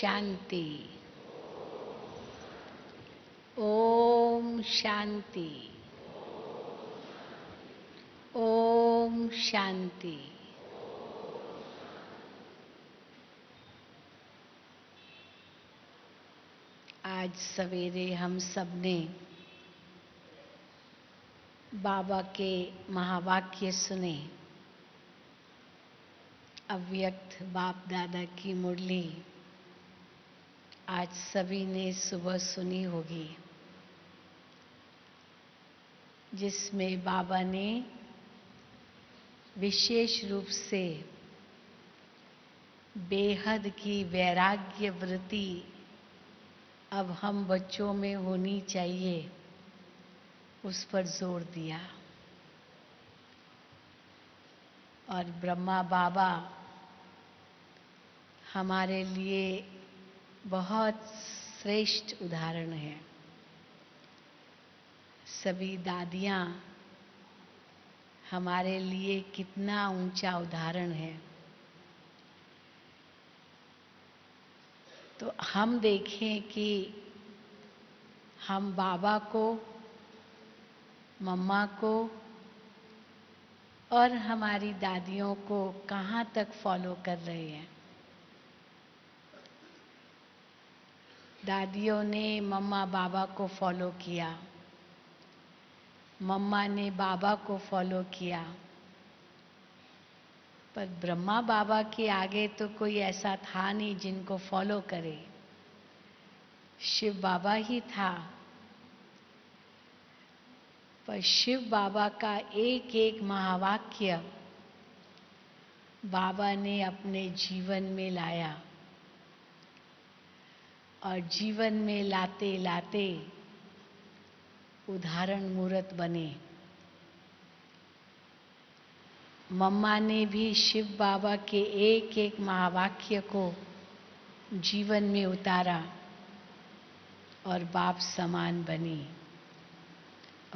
शांति। ओम शांति। ओम शांति। आज सवेरे हम सब ने बाबा के महावाक्य सुने। अव्यक्त बाप दादा की मुरली आज सभी ने सुबह सुनी होगी, जिसमें बाबा ने विशेष रूप से बेहद की वैराग्य वृत्ति अब हम बच्चों में होनी चाहिए, उस पर जोर दिया। और ब्रह्मा बाबा हमारे लिए बहुत श्रेष्ठ उदाहरण है। सभी दादियाँ हमारे लिए कितना ऊंचा उदाहरण है। तो हम देखें कि हम बाबा को, मम्मा को और हमारी दादियों को कहाँ तक फॉलो कर रहे हैं। दादियों ने मम्मा बाबा को फॉलो किया, मम्मा ने बाबा को फॉलो किया, पर ब्रह्मा बाबा के आगे तो कोई ऐसा था नहीं जिनको फॉलो करे। शिव बाबा ही था, पर शिव बाबा का एक एक महावाक्य बाबा ने अपने जीवन में लाया और जीवन में लाते लाते उदाहरण मूर्त बने। मम्मा ने भी शिव बाबा के एक एक महावाक्य को जीवन में उतारा और बाप समान बनी।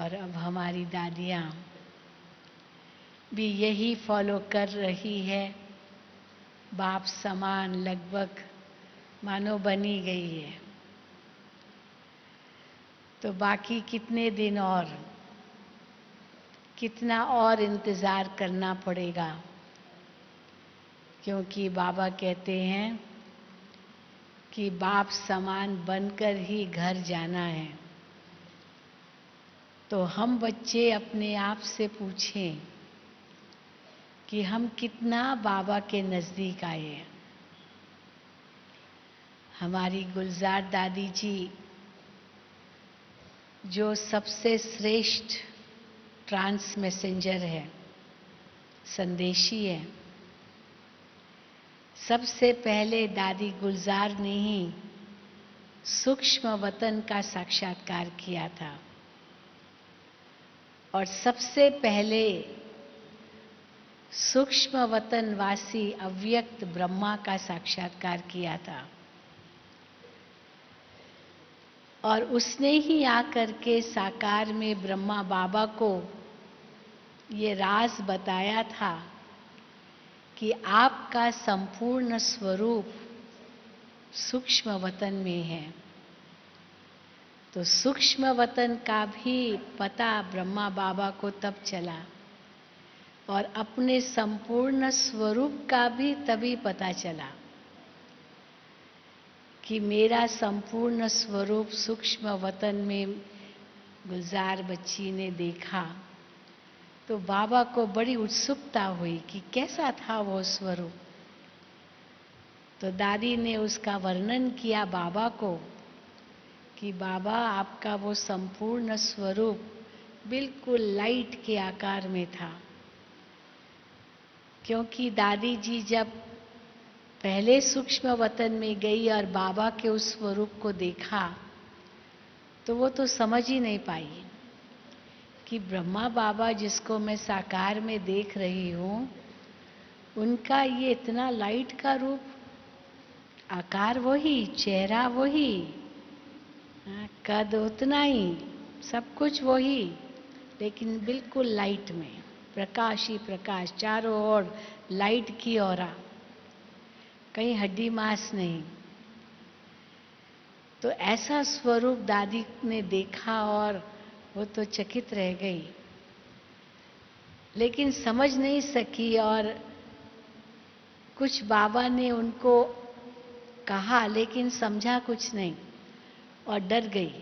और अब हमारी दादियाँ भी यही फॉलो कर रही है, बाप समान लगभग मानो बनी गई है। तो बाकी कितने दिन और, कितना और इंतज़ार करना पड़ेगा, क्योंकि बाबा कहते हैं कि बाप समान बनकर ही घर जाना है। तो हम बच्चे अपने आप से पूछें कि हम कितना बाबा के नज़दीक आए हैं। हमारी गुलजार दादी जी जो सबसे श्रेष्ठ ट्रांस मैसेंजर है, संदेशी है, सबसे पहले दादी गुलजार ने ही सूक्ष्म वतन का साक्षात्कार किया था और सबसे पहले सूक्ष्म वतनवासी अव्यक्त ब्रह्मा का साक्षात्कार किया था। और उसने ही आकर के साकार में ब्रह्मा बाबा को ये राज बताया था कि आपका संपूर्ण स्वरूप सूक्ष्म वतन में है। तो सूक्ष्म वतन का भी पता ब्रह्मा बाबा को तब चला और अपने संपूर्ण स्वरूप का भी तभी पता चला कि मेरा संपूर्ण स्वरूप सूक्ष्म वतन में गुलजार बच्ची ने देखा। तो बाबा को बड़ी उत्सुकता हुई कि कैसा था वो स्वरूप। तो दादी ने उसका वर्णन किया बाबा को कि बाबा आपका वो संपूर्ण स्वरूप बिल्कुल लाइट के आकार में था। क्योंकि दादी जी जब पहले सूक्ष्म वतन में गई और बाबा के उस स्वरूप को देखा तो वो तो समझ ही नहीं पाई कि ब्रह्मा बाबा जिसको मैं साकार में देख रही हूँ, उनका ये इतना लाइट का रूप, आकार वही, चेहरा वही, कद उतना ही, सब कुछ वही, लेकिन बिल्कुल लाइट में, प्रकाश ही प्रकाश, चारों ओर लाइट की ऑरा, कहीं हड्डी मांस नहीं। तो ऐसा स्वरूप दादी ने देखा और वो तो चकित रह गई, लेकिन समझ नहीं सकी। और कुछ बाबा ने उनको कहा लेकिन समझा कुछ नहीं और डर गई।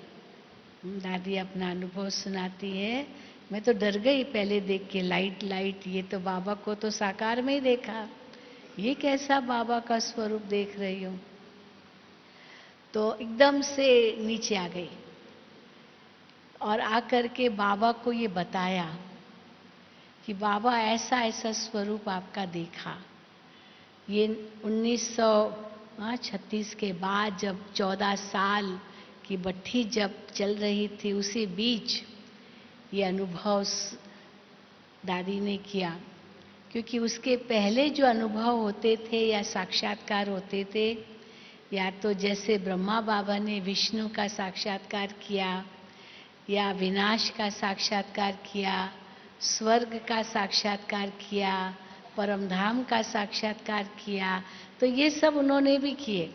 दादी अपना अनुभव सुनाती है, मैं तो डर गई पहले देख के, लाइट लाइट, ये तो बाबा को तो साकार में ही देखा, ये कैसा बाबा का स्वरूप देख रही हूं। तो एकदम से नीचे आ गई और आकर के बाबा को ये बताया कि बाबा ऐसा ऐसा स्वरूप आपका देखा। ये 1936 के बाद जब 14 साल की भट्ठी जब चल रही थी, उसी बीच ये अनुभव दादी ने किया। क्योंकि उसके पहले जो अनुभव होते थे या साक्षात्कार होते थे, या तो जैसे ब्रह्मा बाबा ने विष्णु का साक्षात्कार किया, या विनाश का साक्षात्कार किया, स्वर्ग का साक्षात्कार किया, परमधाम का साक्षात्कार किया, तो ये सब उन्होंने भी किए।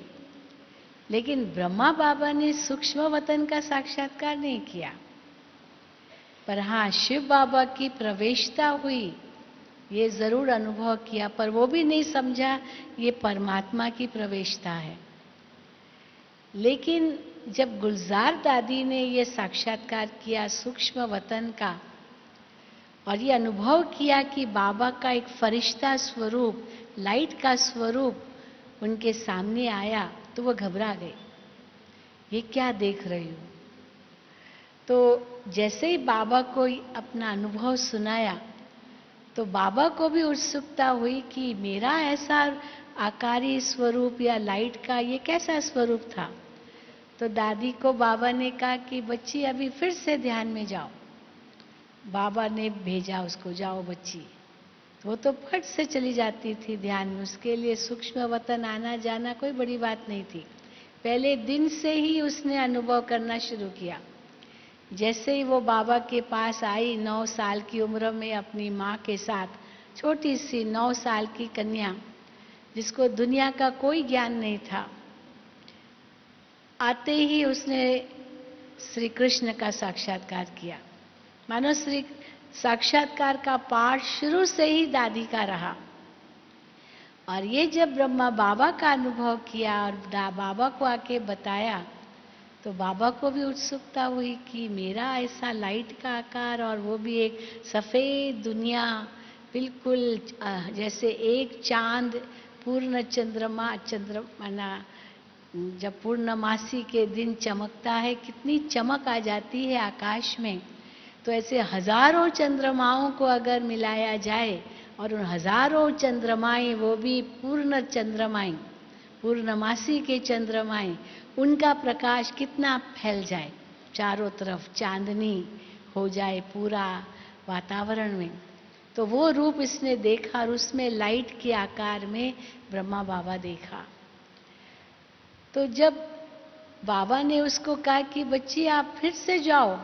लेकिन ब्रह्मा बाबा ने सूक्ष्म वतन का साक्षात्कार नहीं किया। पर हाँ, शिव बाबा की प्रवेशता हुई, ये जरूर अनुभव किया, पर वो भी नहीं समझा ये परमात्मा की प्रवेशता है। लेकिन जब गुलजार दादी ने ये साक्षात्कार किया सूक्ष्म वतन का, और ये अनुभव किया कि बाबा का एक फरिश्ता स्वरूप, लाइट का स्वरूप उनके सामने आया, तो वो घबरा गई, ये क्या देख रही हूं। तो जैसे ही बाबा को अपना अनुभव सुनाया, तो बाबा को भी उत्सुकता हुई कि मेरा ऐसा आकारी स्वरूप या लाइट का ये कैसा स्वरूप था। तो दादी को बाबा ने कहा कि बच्ची अभी फिर से ध्यान में जाओ। बाबा ने भेजा उसको, जाओ बच्ची। तो वो तो फट से चली जाती थी ध्यान में, उसके लिए सूक्ष्म वतन आना जाना कोई बड़ी बात नहीं थी। पहले दिन से ही उसने अनुभव करना शुरू किया। जैसे ही वो बाबा के पास आई 9 साल की उम्र में अपनी माँ के साथ, छोटी सी 9 साल की कन्या जिसको दुनिया का कोई ज्ञान नहीं था, आते ही उसने श्री कृष्ण का साक्षात्कार किया। मानो श्री साक्षात्कार का पाठ शुरू से ही दादी का रहा। और ये जब ब्रह्मा बाबा का अनुभव किया और बाबा को आके बताया, तो बाबा को भी उत्सुकता हुई कि मेरा ऐसा लाइट का आकार, और वो भी एक सफेद दुनिया, बिल्कुल जैसे एक चांद पूर्ण चंद्रमा जब पूर्णमासी के दिन चमकता है, कितनी चमक आ जाती है आकाश में। तो ऐसे हजारों चंद्रमाओं को अगर मिलाया जाए, और उन हजारों चंद्रमाएं, वो भी पूर्ण चंद्रमाएं, पूर्णमासी के चंद्रमाएं, उनका प्रकाश कितना फैल जाए, चारों तरफ चांदनी हो जाए पूरा वातावरण में। तो वो रूप इसने देखा, और उसमें लाइट के आकार में ब्रह्मा बाबा देखा। तो जब बाबा ने उसको कहा कि बच्ची आप फिर से जाओ,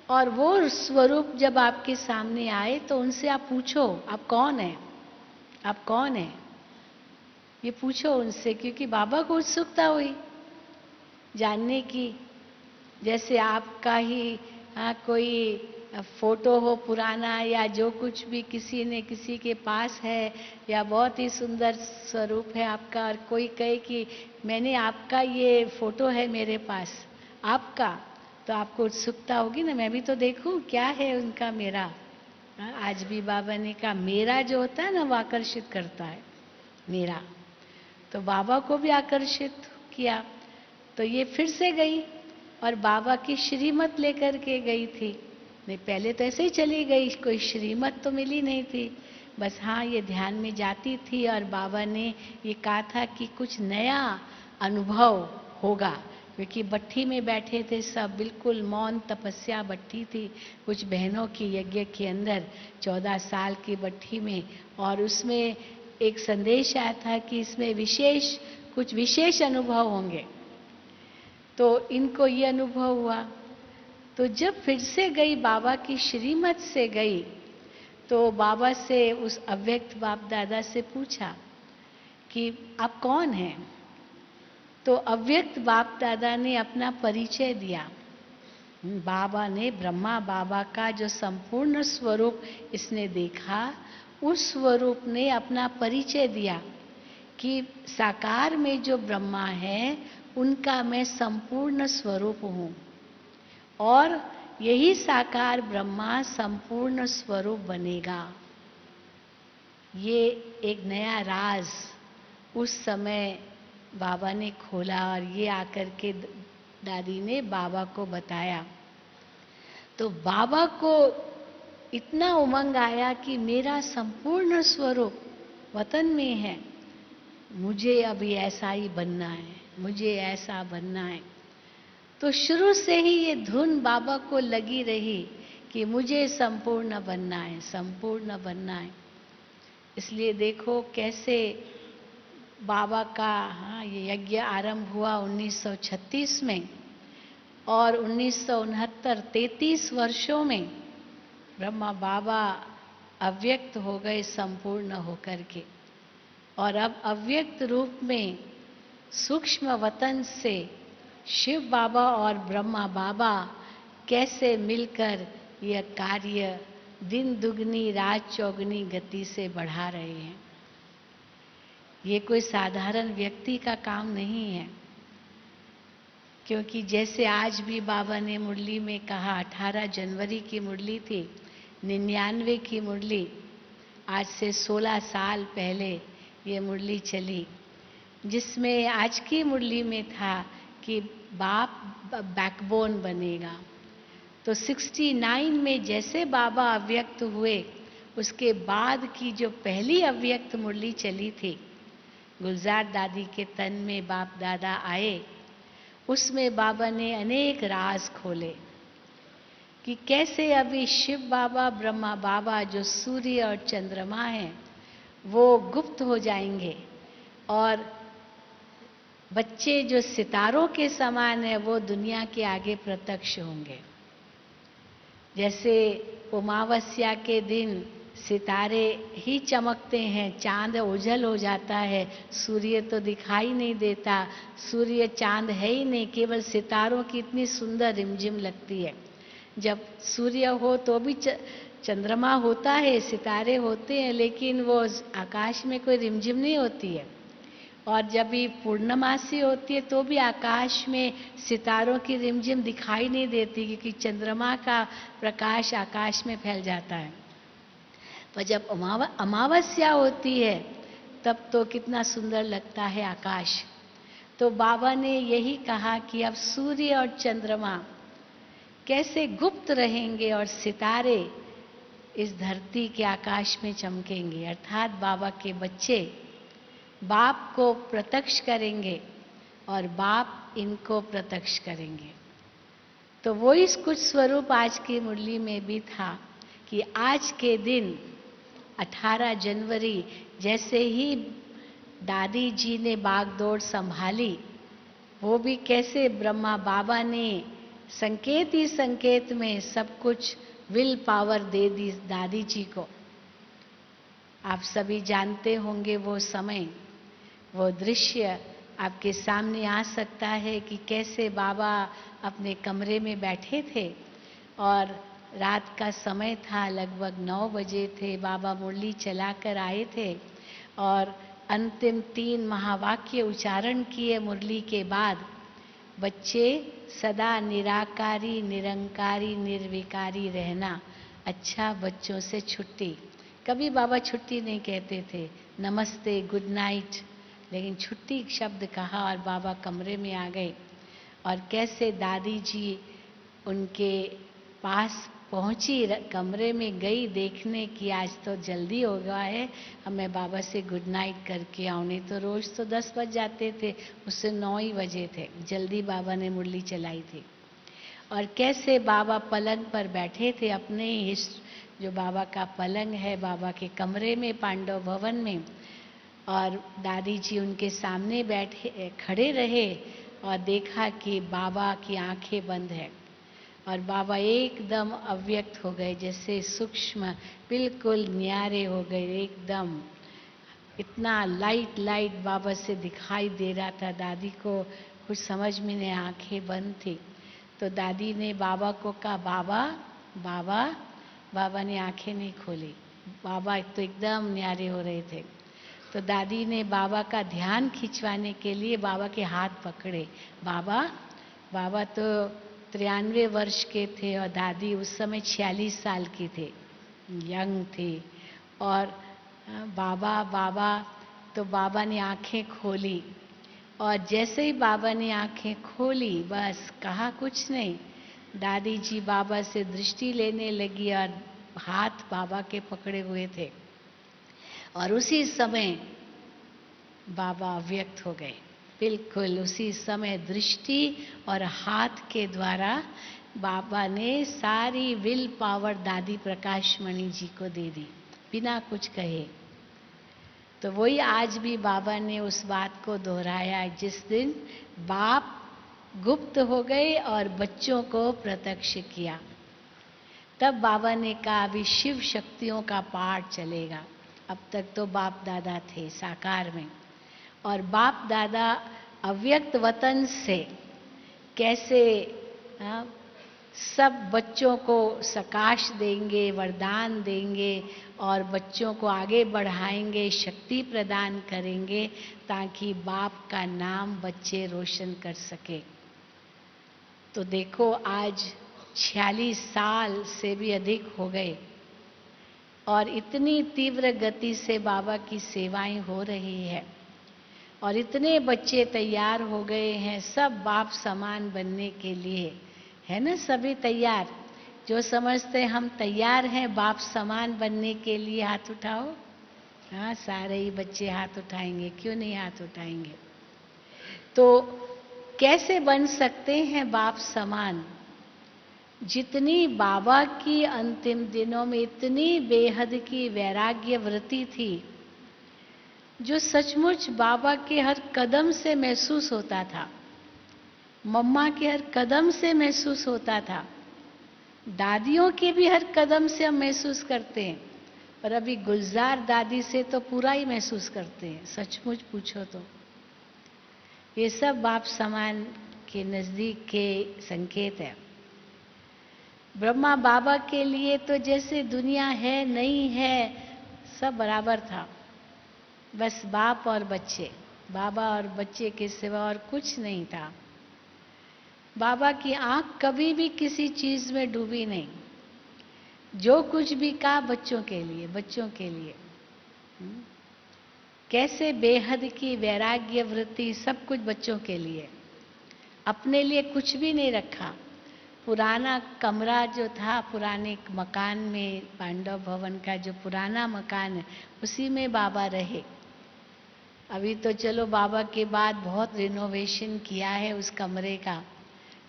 और वो स्वरूप जब आपके सामने आए, तो उनसे आप पूछो आप कौन है, आप कौन है, ये पूछो उनसे। क्योंकि बाबा को उत्सुकता हुई जानने की। जैसे आपका ही कोई फोटो हो पुराना, या जो कुछ भी किसी ने किसी के पास है, या बहुत ही सुंदर स्वरूप है आपका, और कोई कहे कि मैंने आपका ये फोटो है मेरे पास आपका, तो आपको उत्सुकता होगी ना, मैं भी तो देखूं क्या है उनका मेरा। आज भी बाबा ने कहा मेरा जो होता है ना, वो आकर्षित करता है मेरा। तो बाबा को भी आकर्षित किया। तो ये फिर से गई और बाबा की श्रीमत लेकर के गई थी। नहीं, पहले तो ऐसे ही चली गई, कोई श्रीमत तो मिली नहीं थी। बस हाँ, ये ध्यान में जाती थी, और बाबा ने ये कहा था कि कुछ नया अनुभव होगा। क्योंकि भट्ठी में बैठे थे सब, बिल्कुल मौन तपस्या भट्ठी थी, कुछ बहनों की यज्ञ के अंदर 14 साल की भट्ठी में। और उसमें एक संदेश आया था कि इसमें कुछ विशेष अनुभव होंगे। तो इनको ये अनुभव हुआ। तो जब फिर से गई, बाबा की श्रीमत से गई, तो बाबा से, उस अव्यक्त बाप दादा से पूछा कि आप कौन हैं। तो अव्यक्त बाप दादा ने अपना परिचय दिया। बाबा ने, ब्रह्मा बाबा का जो संपूर्ण स्वरूप इसने देखा, उस स्वरूप ने अपना परिचय दिया कि साकार में जो ब्रह्मा है उनका मैं संपूर्ण स्वरूप हूँ, और यही साकार ब्रह्मा संपूर्ण स्वरूप बनेगा। ये एक नया राज उस समय बाबा ने खोला, और ये आकर के दादी ने बाबा को बताया। तो बाबा को इतना उमंग आया कि मेरा संपूर्ण स्वरूप वतन में है, मुझे अभी ऐसा ही बनना है, मुझे ऐसा बनना है। तो शुरू से ही ये धुन बाबा को लगी रही कि मुझे संपूर्ण बनना है, संपूर्ण बनना है। इसलिए देखो कैसे बाबा का ये यज्ञ आरंभ हुआ 1936 में, और 1969 33 वर्षों में ब्रह्मा बाबा अव्यक्त हो गए संपूर्ण होकर के। और अब अव्यक्त रूप में सूक्ष्म वतन से शिव बाबा और ब्रह्मा बाबा कैसे मिलकर यह कार्य दिन दुगनी रात चौगनी गति से बढ़ा रहे हैं। ये कोई साधारण व्यक्ति का काम नहीं है, क्योंकि जैसे आज भी बाबा ने मुरली में कहा, 18 जनवरी की मुरली थी, 99 की मुरली, आज से 16 साल पहले ये मुरली चली, जिसमें आज की मुरली में था कि बाप बैकबोन बनेगा। तो 69 में जैसे बाबा अव्यक्त हुए, उसके बाद की जो पहली अव्यक्त मुरली चली थी, गुलजार दादी के तन में बाप दादा आए, उसमें बाबा ने अनेक राज खोले कि कैसे अभी शिव बाबा ब्रह्मा बाबा जो सूर्य और चंद्रमा हैं वो गुप्त हो जाएंगे, और बच्चे जो सितारों के समान है वो दुनिया के आगे प्रत्यक्ष होंगे। जैसे अमावस्या के दिन सितारे ही चमकते हैं, चांद ओझल हो जाता है, सूर्य तो दिखाई नहीं देता, सूर्य चांद है ही नहीं, केवल सितारों की इतनी सुंदर रिमझिम लगती है। जब सूर्य हो तो भी चंद्रमा होता है, सितारे होते हैं, लेकिन वो आकाश में कोई रिमझिम नहीं होती है। और जब भी पूर्णमासी होती है तो भी आकाश में सितारों की रिमझिम दिखाई नहीं देती, क्योंकि चंद्रमा का प्रकाश आकाश में फैल जाता है। पर जब अमावस्या होती है तब तो कितना सुंदर लगता है आकाश। तो बाबा ने यही कहा कि अब सूर्य और चंद्रमा कैसे गुप्त रहेंगे और सितारे इस धरती के आकाश में चमकेंगे, अर्थात बाबा के बच्चे बाप को प्रत्यक्ष करेंगे और बाप इनको प्रत्यक्ष करेंगे। तो वो इस कुछ स्वरूप आज की मुरली में भी था कि आज के दिन 18 जनवरी जैसे ही दादी जी ने बागडोर संभाली, वो भी कैसे ब्रह्मा बाबा ने संकेत ही संकेत में सब कुछ विल पावर दे दी दादी जी को। आप सभी जानते होंगे वो समय, वो दृश्य आपके सामने आ सकता है कि कैसे बाबा अपने कमरे में बैठे थे और रात का समय था, लगभग 9 बजे थे। बाबा मुरली चलाकर आए थे और अंतिम 3 महावाक्य उच्चारण किए मुरली के बाद, बच्चे सदा निराकारी निरंकारी निर्विकारी रहना, अच्छा बच्चों से छुट्टी। कभी बाबा छुट्टी नहीं कहते थे, नमस्ते गुड नाइट, लेकिन छुट्टी शब्द कहा और बाबा कमरे में आ गए। और कैसे दादी जी उनके पास पहुंची, कमरे में गई देखने की आज तो जल्दी हो गया है, अब मैं बाबा से गुड नाइट करके आऊँ, नहीं तो रोज तो 10 बज जाते थे, उससे 9 ही बजे थे, जल्दी बाबा ने मुरली चलाई थी। और कैसे बाबा पलंग पर बैठे थे, अपने ही जो बाबा का पलंग है बाबा के कमरे में पांडव भवन में, और दादी जी उनके सामने बैठे खड़े रहे और देखा कि बाबा की आंखें बंद है और बाबा एकदम अव्यक्त हो गए, जैसे सूक्ष्म बिल्कुल न्यारे हो गए, एकदम इतना लाइट लाइट बाबा से दिखाई दे रहा था। दादी को कुछ समझ में नहीं, आंखें बंद थी। तो दादी ने बाबा को कहा, बाबा बाबा। बाबा ने आंखें नहीं खोली। बाबा तो एकदम न्यारे हो रहे थे। तो दादी ने बाबा का ध्यान खिंचवाने के लिए बाबा के हाथ पकड़े। बाबा बाबा तो 93 वर्ष के थे और दादी उस समय 46 साल की थे, यंग थी। और बाबा बाबा, तो बाबा ने आंखें खोली। और जैसे ही बाबा ने आंखें खोली, बस कहा कुछ नहीं, दादी जी बाबा से दृष्टि लेने लगी और हाथ बाबा के पकड़े हुए थे। और उसी समय बाबा व्यक्त हो गए। बिल्कुल उसी समय दृष्टि और हाथ के द्वारा बाबा ने सारी विल पावर दादी प्रकाश मणि जी को दे दी, बिना कुछ कहे। तो वही आज भी बाबा ने उस बात को दोहराया, जिस दिन बाप गुप्त हो गए और बच्चों को प्रत्यक्ष किया, तब बाबा ने कहा अभी शिव शक्तियों का पाठ चलेगा। अब तक तो बाप दादा थे साकार में, और बाप दादा अव्यक्त वतन से कैसे सब बच्चों को सकाश देंगे, वरदान देंगे और बच्चों को आगे बढ़ाएंगे, शक्ति प्रदान करेंगे, ताकि बाप का नाम बच्चे रोशन कर सके। तो देखो आज 46 साल से भी अधिक हो गए और इतनी तीव्र गति से बाबा की सेवाएं हो रही है और इतने बच्चे तैयार हो गए हैं सब बाप समान बनने के लिए, है ना? सभी तैयार, जो समझते हम तैयार हैं बाप समान बनने के लिए, हाथ उठाओ। हाँ, सारे ही बच्चे हाथ उठाएंगे, क्यों नहीं हाथ उठाएंगे? तो कैसे बन सकते हैं बाप समान? जितनी बाबा की अंतिम दिनों में इतनी बेहद की वैराग्य वृत्ति थी, जो सचमुच बाबा के हर कदम से महसूस होता था, मम्मा के हर कदम से महसूस होता था, दादियों के भी हर कदम से हम महसूस करते हैं। और अभी गुलजार दादी से तो पूरा ही महसूस करते हैं, सचमुच पूछो तो। ये सब बाप समान के नजदीक के संकेत है। ब्रह्मा बाबा के लिए तो जैसे दुनिया है नहीं है सब बराबर था, बस बाप और बच्चे, बाबा और बच्चे के सिवा और कुछ नहीं था। बाबा की आंख कभी भी किसी चीज में डूबी नहीं, जो कुछ भी कहा बच्चों के लिए, बच्चों के लिए। कैसे बेहद की वैराग्य वृत्ति, सब कुछ बच्चों के लिए, अपने लिए कुछ भी नहीं रखा। पुराना कमरा जो था पुराने मकान में, पांडव भवन का जो पुराना मकान है, उसी में बाबा रहे। अभी तो चलो बाबा के बाद बहुत रिनोवेशन किया है उस कमरे का।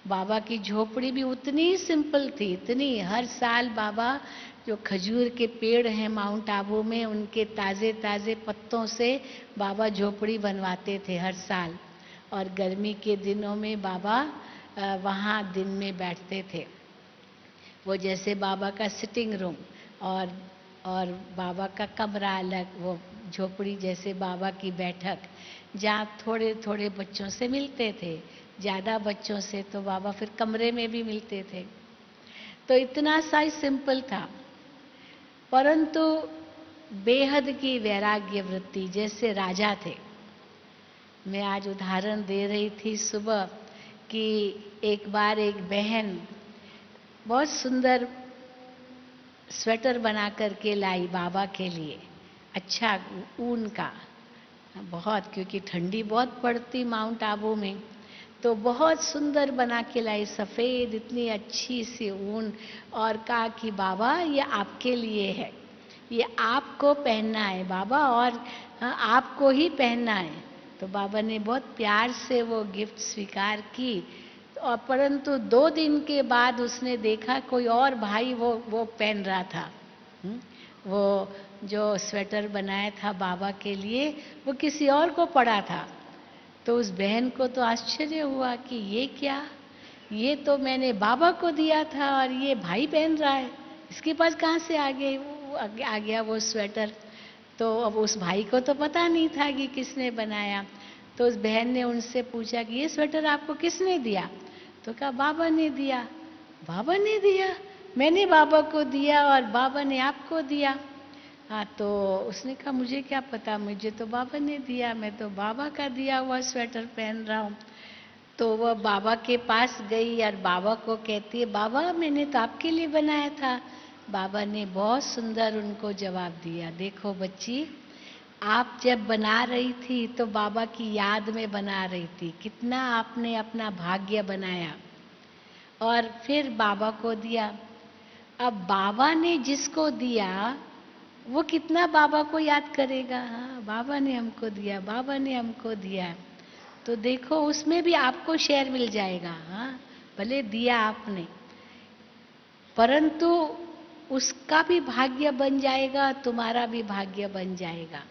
बाबा की झोपड़ी भी उतनी सिंपल थी, इतनी। हर साल बाबा जो खजूर के पेड़ हैं माउंट आबू में, उनके ताज़े ताज़े पत्तों से बाबा झोपड़ी बनवाते थे हर साल। और गर्मी के दिनों में बाबा वहाँ दिन में बैठते थे। वो जैसे बाबा का सिटिंग रूम और बाबा का कमरा अलग, वो झोपड़ी जैसे बाबा की बैठक, जहाँ थोड़े थोड़े बच्चों से मिलते थे। ज़्यादा बच्चों से तो बाबा फिर कमरे में भी मिलते थे। तो इतना सा ही सिंपल था, परंतु बेहद की वैराग्य वृत्ति, जैसे राजा थे। मैं आज उदाहरण दे रही थी सुबह कि एक बार एक बहन बहुत सुंदर स्वेटर बना करके लाई बाबा के लिए, अच्छा ऊन का, बहुत, क्योंकि ठंडी बहुत पड़ती माउंट आबू में, तो बहुत सुंदर बना के लाई, सफ़ेद इतनी अच्छी सी ऊन, और कहा कि बाबा ये आपके लिए है, ये आपको पहनना है बाबा, और आपको ही पहनना है। तो बाबा ने बहुत प्यार से वो गिफ्ट स्वीकार की। और परंतु 2 दिन के बाद उसने देखा कोई और भाई वो पहन रहा था। वो जो स्वेटर बनाया था बाबा के लिए, वो किसी और को पड़ा था। तो उस बहन को तो आश्चर्य हुआ कि ये क्या, ये तो मैंने बाबा को दिया था और ये भाई पहन रहा है, इसके पास कहाँ से आ गया वो स्वेटर। तो अब उस भाई को तो पता नहीं था कि किसने बनाया। तो उस बहन ने उनसे पूछा कि ये स्वेटर आपको किसने दिया? तो कहा बाबा ने दिया। बाबा ने दिया? मैंने बाबा को दिया और बाबा ने आपको दिया। हाँ, तो उसने कहा मुझे क्या पता, मुझे तो बाबा ने दिया, मैं तो बाबा का दिया हुआ स्वेटर पहन रहा हूँ। तो वह बाबा के पास गई और बाबा को कहती है, बाबा मैंने तो आपके लिए बनाया था। बाबा ने बहुत सुंदर उनको जवाब दिया, देखो बच्ची, आप जब बना रही थी तो बाबा की याद में बना रही थी, कितना आपने अपना भाग्य बनाया और फिर बाबा को दिया। अब बाबा ने जिसको दिया वो कितना बाबा को याद करेगा। हाँ, बाबा ने हमको दिया, बाबा ने हमको दिया। तो देखो उसमें भी आपको शेयर मिल जाएगा। हाँ, भले दिया आपने, परंतु उसका भी भाग्य बन जाएगा, तुम्हारा भी भाग्य बन जाएगा।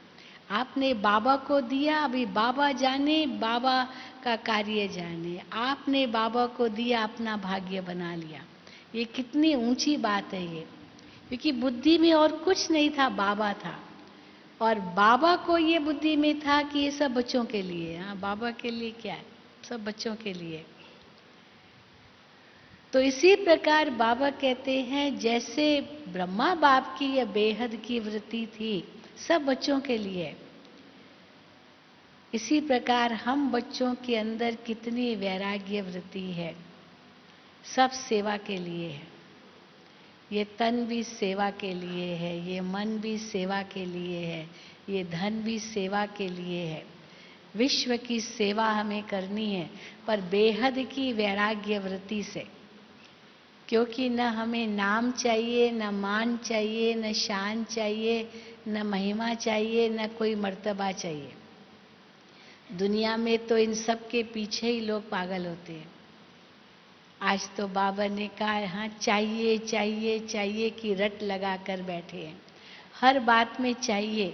आपने बाबा को दिया, अभी बाबा जाने, बाबा का कार्य जाने। आपने बाबा को दिया, अपना भाग्य बना लिया। ये कितनी ऊंची बात है ये, क्योंकि बुद्धि में और कुछ नहीं था, बाबा था। और बाबा को ये बुद्धि में था कि ये सब बच्चों के लिए। हाँ, बाबा के लिए क्या है, सब बच्चों के लिए। तो इसी प्रकार बाबा कहते हैं जैसे ब्रह्मा बाप की यह बेहद की वृत्ति थी, सब बच्चों के लिए, इसी प्रकार हम बच्चों के अंदर कितनी वैराग्य वृत्ति है, सब सेवा के लिए है। ये तन भी सेवा के लिए है, ये मन भी सेवा के लिए है, ये धन भी सेवा के लिए है। विश्व की सेवा हमें करनी है, पर बेहद की वैराग्य वृत्ति से। क्योंकि न हमें नाम चाहिए, न मान चाहिए, न शान चाहिए, न महिमा चाहिए, न कोई मर्तबा चाहिए। दुनिया में तो इन सब के पीछे ही लोग पागल होते हैं। आज तो बाबा ने कहा, हाँ चाहिए चाहिए चाहिए की रट लगा कर बैठे हैं। हर बात में चाहिए,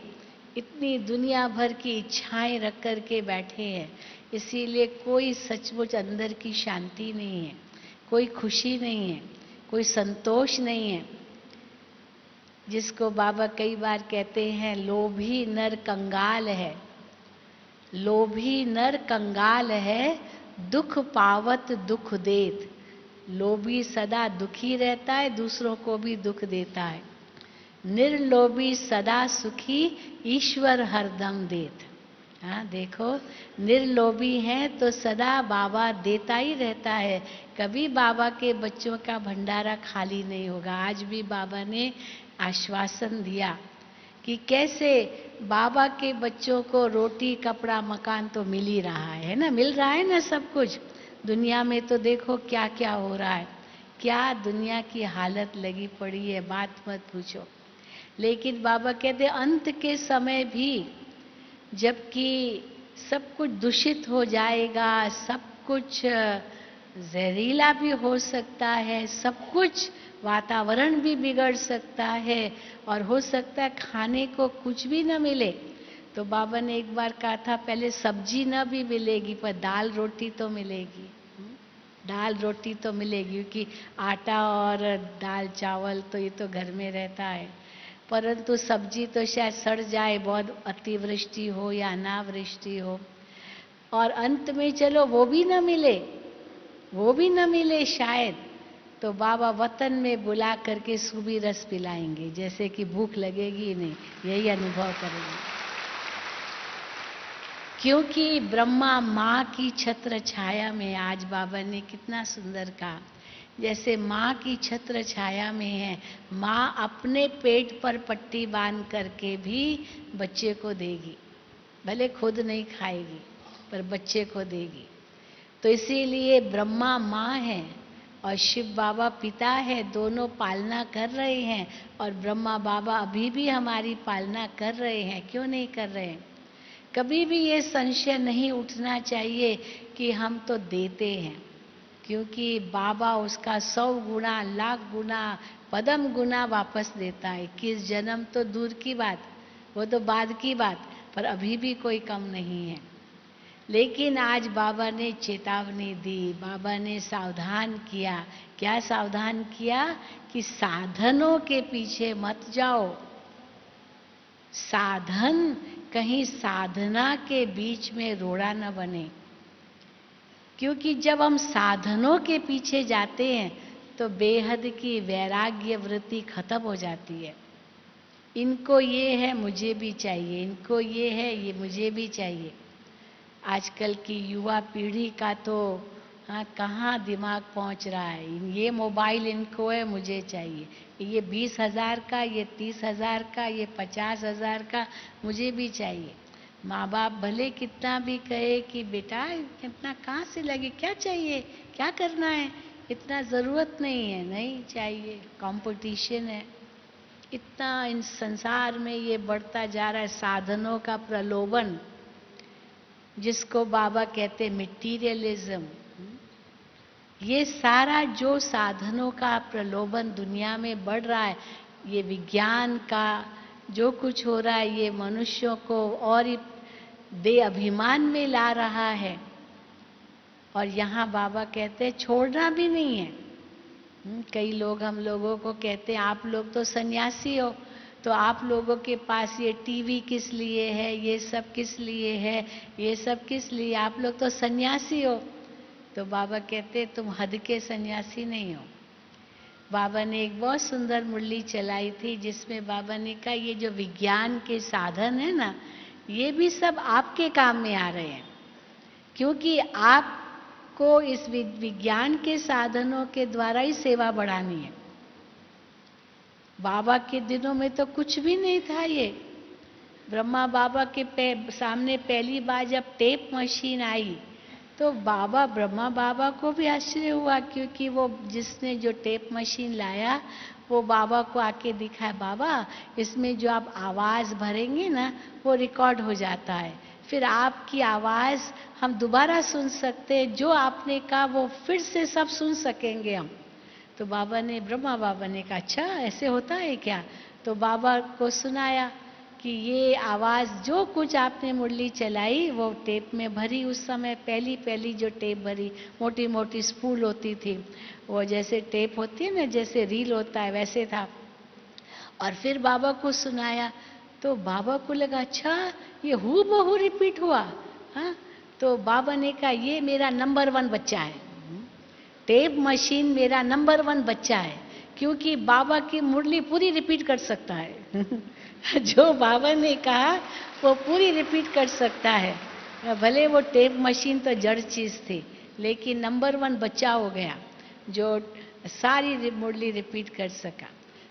इतनी दुनिया भर की इच्छाएं रख कर के बैठे हैं। इसीलिए कोई सचमुच अंदर की शांति नहीं है, कोई खुशी नहीं है, कोई संतोष नहीं है। जिसको बाबा कई बार कहते हैं, लोभी नर कंगाल है, लोभी नर कंगाल है, दुख पावत दुख देत। लोभी सदा दुखी रहता है, दूसरों को भी दुख देता है। निर्लोभी सदा सुखी, ईश्वर हरदम देत। हाँ देखो, निर्लोभी है तो सदा बाबा देता ही रहता है, कभी बाबा के बच्चों का भंडारा खाली नहीं होगा। आज भी बाबा ने आश्वासन दिया कि कैसे बाबा के बच्चों को रोटी कपड़ा मकान तो मिल ही रहा है ना, मिल रहा है ना सब कुछ। दुनिया में तो देखो क्या क्या हो रहा है, क्या दुनिया की हालत लगी पड़ी है, बात मत पूछो। लेकिन बाबा कहते अंत के समय भी, जबकि सब कुछ दूषित हो जाएगा, सब कुछ जहरीला भी हो सकता है, सब कुछ वातावरण भी बिगड़ सकता है और हो सकता है खाने को कुछ भी न मिले। तो बाबा ने एक बार कहा था, पहले सब्जी न भी मिलेगी पर दाल रोटी तो मिलेगी। दाल रोटी तो मिलेगी, क्योंकि आटा और दाल चावल तो ये तो घर में रहता है, परंतु सब्जी तो शायद सड़ जाए, बहुत अतिवृष्टि हो या अनावृष्टि हो, और अंत में चलो वो भी न मिले, वो भी न मिले शायद, तो बाबा वतन में बुला करके सूबी रस पिलाएंगे, जैसे कि भूख लगेगी ही नहीं, यही अनुभव करेंगे। क्योंकि ब्रह्मा माँ की छत्र छाया में, आज बाबा ने कितना सुंदर कहा, जैसे माँ की छत्र छाया में है, माँ अपने पेट पर पट्टी बांध करके भी बच्चे को देगी, भले खुद नहीं खाएगी पर बच्चे को देगी। तो इसीलिए ब्रह्मा माँ है और शिव बाबा पिता है, दोनों पालना कर रहे हैं, और ब्रह्मा बाबा अभी भी हमारी पालना कर रहे हैं। क्यों नहीं कर रहे हैं? कभी भी ये संशय नहीं उठना चाहिए कि हम तो देते हैं, क्योंकि बाबा उसका 100 गुना, लाख गुना, पदम गुना वापस देता है। 21 जन्म तो दूर की बात, वो तो बाद की बात, पर अभी भी कोई कम नहीं है। लेकिन आज बाबा ने चेतावनी दी, बाबा ने सावधान किया। क्या सावधान किया? कि साधनों के पीछे मत जाओ, साधन कहीं साधना के बीच में रोड़ा न बने, क्योंकि जब हम साधनों के पीछे जाते हैं तो बेहद की वैराग्य वृत्ति खत्म हो जाती है। इनको ये है मुझे भी चाहिए, इनको ये है ये मुझे भी चाहिए। आजकल की युवा पीढ़ी का तो हाँ कहाँ दिमाग पहुंच रहा है, ये मोबाइल इनको है मुझे चाहिए, ये 20,000 का, ये 30,000 का, ये 50,000 का मुझे भी चाहिए। माँ बाप भले कितना भी कहे कि बेटा इतना कहाँ से लगे, क्या चाहिए, क्या करना है, इतना ज़रूरत नहीं है, नहीं चाहिए, कंपटीशन है इतना इन संसार में, ये बढ़ता जा रहा है साधनों का प्रलोभन, जिसको बाबा कहते मटीरियलिज्म। ये सारा जो साधनों का प्रलोभन दुनिया में बढ़ रहा है, ये विज्ञान का जो कुछ हो रहा है, ये मनुष्यों को और दे अभिमान में ला रहा है। और यहाँ बाबा कहते हैं छोड़ना भी नहीं है। कई लोग हम लोगों को कहते हैं आप लोग तो सन्यासी हो, तो आप लोगों के पास ये टीवी किस लिए है, ये सब किस लिए है, ये सब किस लिए, आप लोग तो सन्यासी हो। तो बाबा कहते तुम हद के सन्यासी नहीं हो। बाबा ने एक बहुत सुंदर मुरली चलाई थी जिसमें बाबा ने कहा ये जो विज्ञान के साधन है ना, ये भी सब आपके काम में आ रहे हैं, क्योंकि आपको इस विज्ञान के साधनों के द्वारा ही सेवा बढ़ानी है। बाबा के दिनों में तो कुछ भी नहीं था। ये ब्रह्मा बाबा के सामने पहली बार जब टेप मशीन आई तो ब्रह्मा बाबा को भी आश्चर्य हुआ, क्योंकि वो जिसने जो टेप मशीन लाया वो बाबा को आके दिखाया, बाबा इसमें जो आप आवाज़ भरेंगे ना वो रिकॉर्ड हो जाता है, फिर आपकी आवाज़ हम दोबारा सुन सकते हैं, जो आपने कहा वो फिर से सब सुन सकेंगे हम। तो ब्रह्मा बाबा ने कहा अच्छा ऐसे होता है क्या? तो बाबा को सुनाया कि ये आवाज़ जो कुछ आपने मुरली चलाई वो टेप में भरी। उस समय पहली जो टेप भरी मोटी मोटी स्पूल होती थी, वो जैसे टेप होती है ना, जैसे रील होता है वैसे था। और फिर बाबा को सुनाया तो बाबा को लगा अच्छा ये हूबहू रिपीट हुआ। हाँ, तो बाबा ने कहा ये मेरा नंबर 1 बच्चा है, टेप मशीन मेरा नंबर 1 बच्चा है, क्योंकि बाबा की मुरली पूरी रिपीट कर सकता है। जो बाबा ने कहा वो पूरी रिपीट कर सकता है। भले वो टेप मशीन तो जड़ चीज थी, लेकिन नंबर 1 बच्चा हो गया जो सारी मुरली रिपीट कर सका।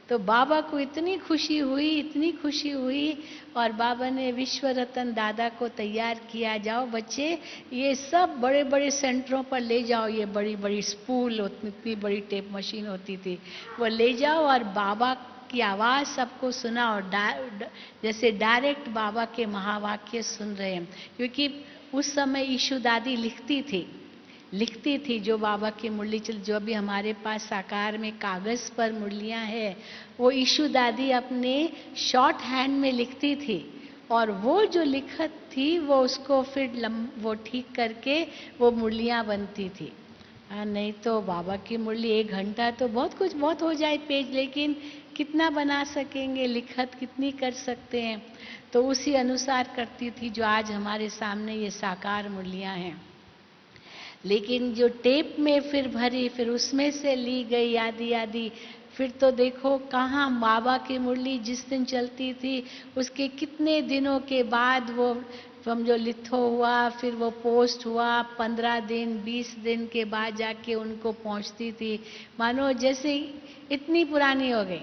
तो बाबा को इतनी खुशी हुई, इतनी खुशी हुई, और बाबा ने विश्व रतन दादा को तैयार किया, जाओ बच्चे ये सब बड़े बड़े सेंटरों पर ले जाओ, ये बड़ी बड़ी स्पूल, इतनी बड़ी टेप मशीन होती थी, वो ले जाओ और बाबा की आवाज़ सबको सुना, और जैसे डायरेक्ट बाबा के महावाक्य सुन रहे हैं। क्योंकि उस समय ईशु दादी लिखती थी जो बाबा की मुरली जो भी हमारे पास साकार में कागज़ पर मुरलियाँ हैं, वो ईशु दादी अपने शॉर्ट हैंड में लिखती थी, और वो जो लिखत थी वो उसको फिर वो ठीक करके वो मुरलियाँ बनती थी। नहीं तो बाबा की मुरली 1 घंटा तो बहुत हो जाए पेज, लेकिन कितना बना सकेंगे, लिखत कितनी कर सकते हैं। तो उसी अनुसार करती थी जो आज हमारे सामने ये साकार मुरलियाँ हैं। लेकिन जो टेप में फिर भरी, फिर उसमें से ली गई आदि, फिर तो देखो कहाँ बाबा की मुरली जिस दिन चलती थी उसके कितने दिनों के बाद वो समझो लिथो हुआ, फिर वो पोस्ट हुआ, 15 दिन 20 दिन के बाद जाके उनको पहुंचती थी, मानो जैसे इतनी पुरानी हो गई।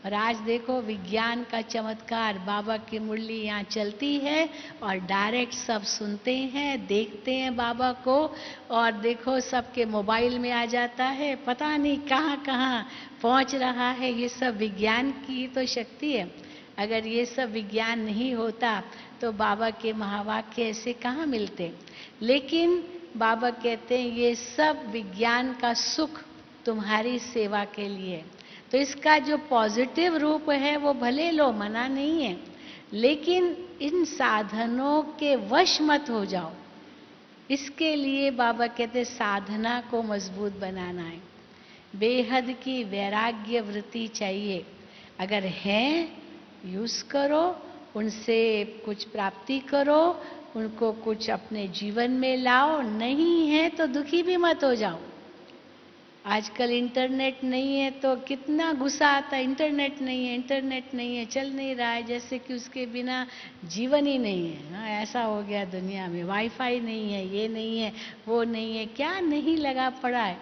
और आज देखो विज्ञान का चमत्कार, बाबा की मुरली यहाँ चलती है और डायरेक्ट सब सुनते हैं, देखते हैं बाबा को, और देखो सबके मोबाइल में आ जाता है, पता नहीं कहाँ कहाँ पहुँच रहा है। ये सब विज्ञान की तो शक्ति है। अगर ये सब विज्ञान नहीं होता तो बाबा के महावाक्य ऐसे कहाँ मिलते। लेकिन बाबा कहते हैं ये सब विज्ञान का सुख तुम्हारी सेवा के लिए। तो इसका जो पॉजिटिव रूप है वो भले लो, मना नहीं है, लेकिन इन साधनों के वश मत हो जाओ। इसके लिए बाबा कहते साधना को मजबूत बनाना है, बेहद की वैराग्य वृत्ति चाहिए। अगर है यूज करो, उनसे कुछ प्राप्ति करो, उनको कुछ अपने जीवन में लाओ, नहीं है तो दुखी भी मत हो जाओ। आजकल इंटरनेट नहीं है तो कितना गुस्सा आता है, इंटरनेट नहीं है, इंटरनेट नहीं है, चल नहीं रहा है, जैसे कि उसके बिना जीवन ही नहीं है। हाँ, ऐसा हो गया दुनिया में, वाईफाई नहीं है, ये नहीं है, वो नहीं है, क्या नहीं लगा पड़ा है।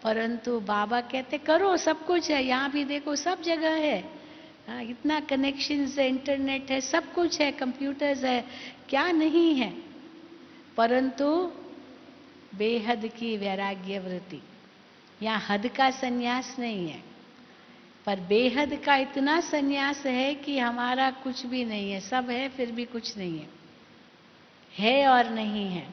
परंतु बाबा कहते करो, सब कुछ है, यहाँ भी देखो सब जगह है। हाँ, इतना कनेक्शन है, इंटरनेट है, सब कुछ है, कंप्यूटर्स है, क्या नहीं है। परंतु बेहद की वैराग्य वृत्ति, यहाँ हद का संन्यास नहीं है, पर बेहद का इतना संन्यास है कि हमारा कुछ भी नहीं है, सब है फिर भी कुछ नहीं है और नहीं है।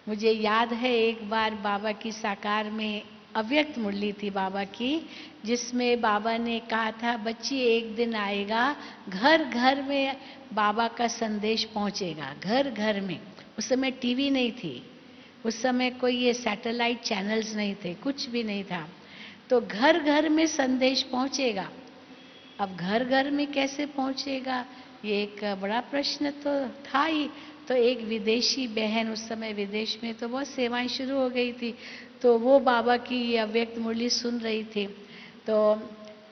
मुझे याद है एक बार बाबा की साकार में अव्यक्त मुरली थी बाबा की, जिसमें बाबा ने कहा था, बच्ची एक दिन आएगा, घर घर में बाबा का संदेश पहुंचेगा, घर घर में। उस समय टीवी नहीं थी, उस समय कोई ये सैटेलाइट चैनल्स नहीं थे, कुछ भी नहीं था, तो घर घर में संदेश पहुंचेगा। अब घर घर में कैसे पहुंचेगा, ये एक बड़ा प्रश्न तो था ही। तो एक विदेशी बहन, उस समय विदेश में तो बहुत सेवाएं शुरू हो गई थी, तो वो बाबा की ये अव्यक्त मुरली सुन रही थी, तो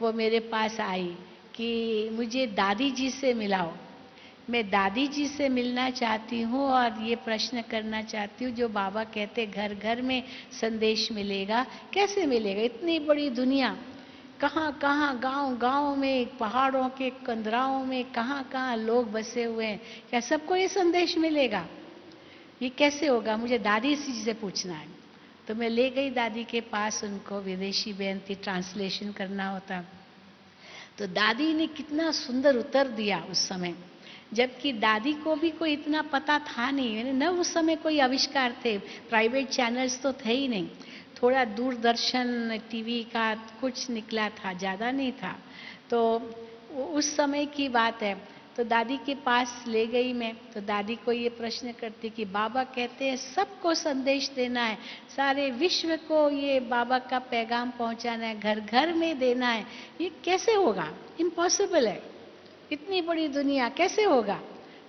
वो मेरे पास आई कि मुझे दादी जी से मिलाओ, मैं दादी जी से मिलना चाहती हूँ और ये प्रश्न करना चाहती हूँ, जो बाबा कहते घर घर में संदेश मिलेगा, कैसे मिलेगा? इतनी बड़ी दुनिया, कहाँ कहाँ गांव गांव में, पहाड़ों के कंदराओं में कहाँ कहाँ लोग बसे हुए हैं, क्या सबको ये संदेश मिलेगा? ये कैसे होगा? मुझे दादी जी से पूछना है। तो मैं ले गई दादी के पास, उनको विदेशी बहन थी, ट्रांसलेशन करना होता। तो दादी ने कितना सुंदर उत्तर दिया उस समय, जबकि दादी को भी कोई इतना पता था नहीं, न उस समय कोई आविष्कार थे, प्राइवेट चैनल्स तो थे ही नहीं, थोड़ा दूरदर्शन टीवी का कुछ निकला था, ज़्यादा नहीं था। तो उस समय की बात है। तो दादी के पास ले गई मैं, तो दादी को ये प्रश्न करती कि बाबा कहते हैं सबको संदेश देना है, सारे विश्व को ये बाबा का पैगाम पहुंचाना है, घर घर में देना है, ये कैसे होगा? इम्पॉसिबल है, इतनी बड़ी दुनिया कैसे होगा?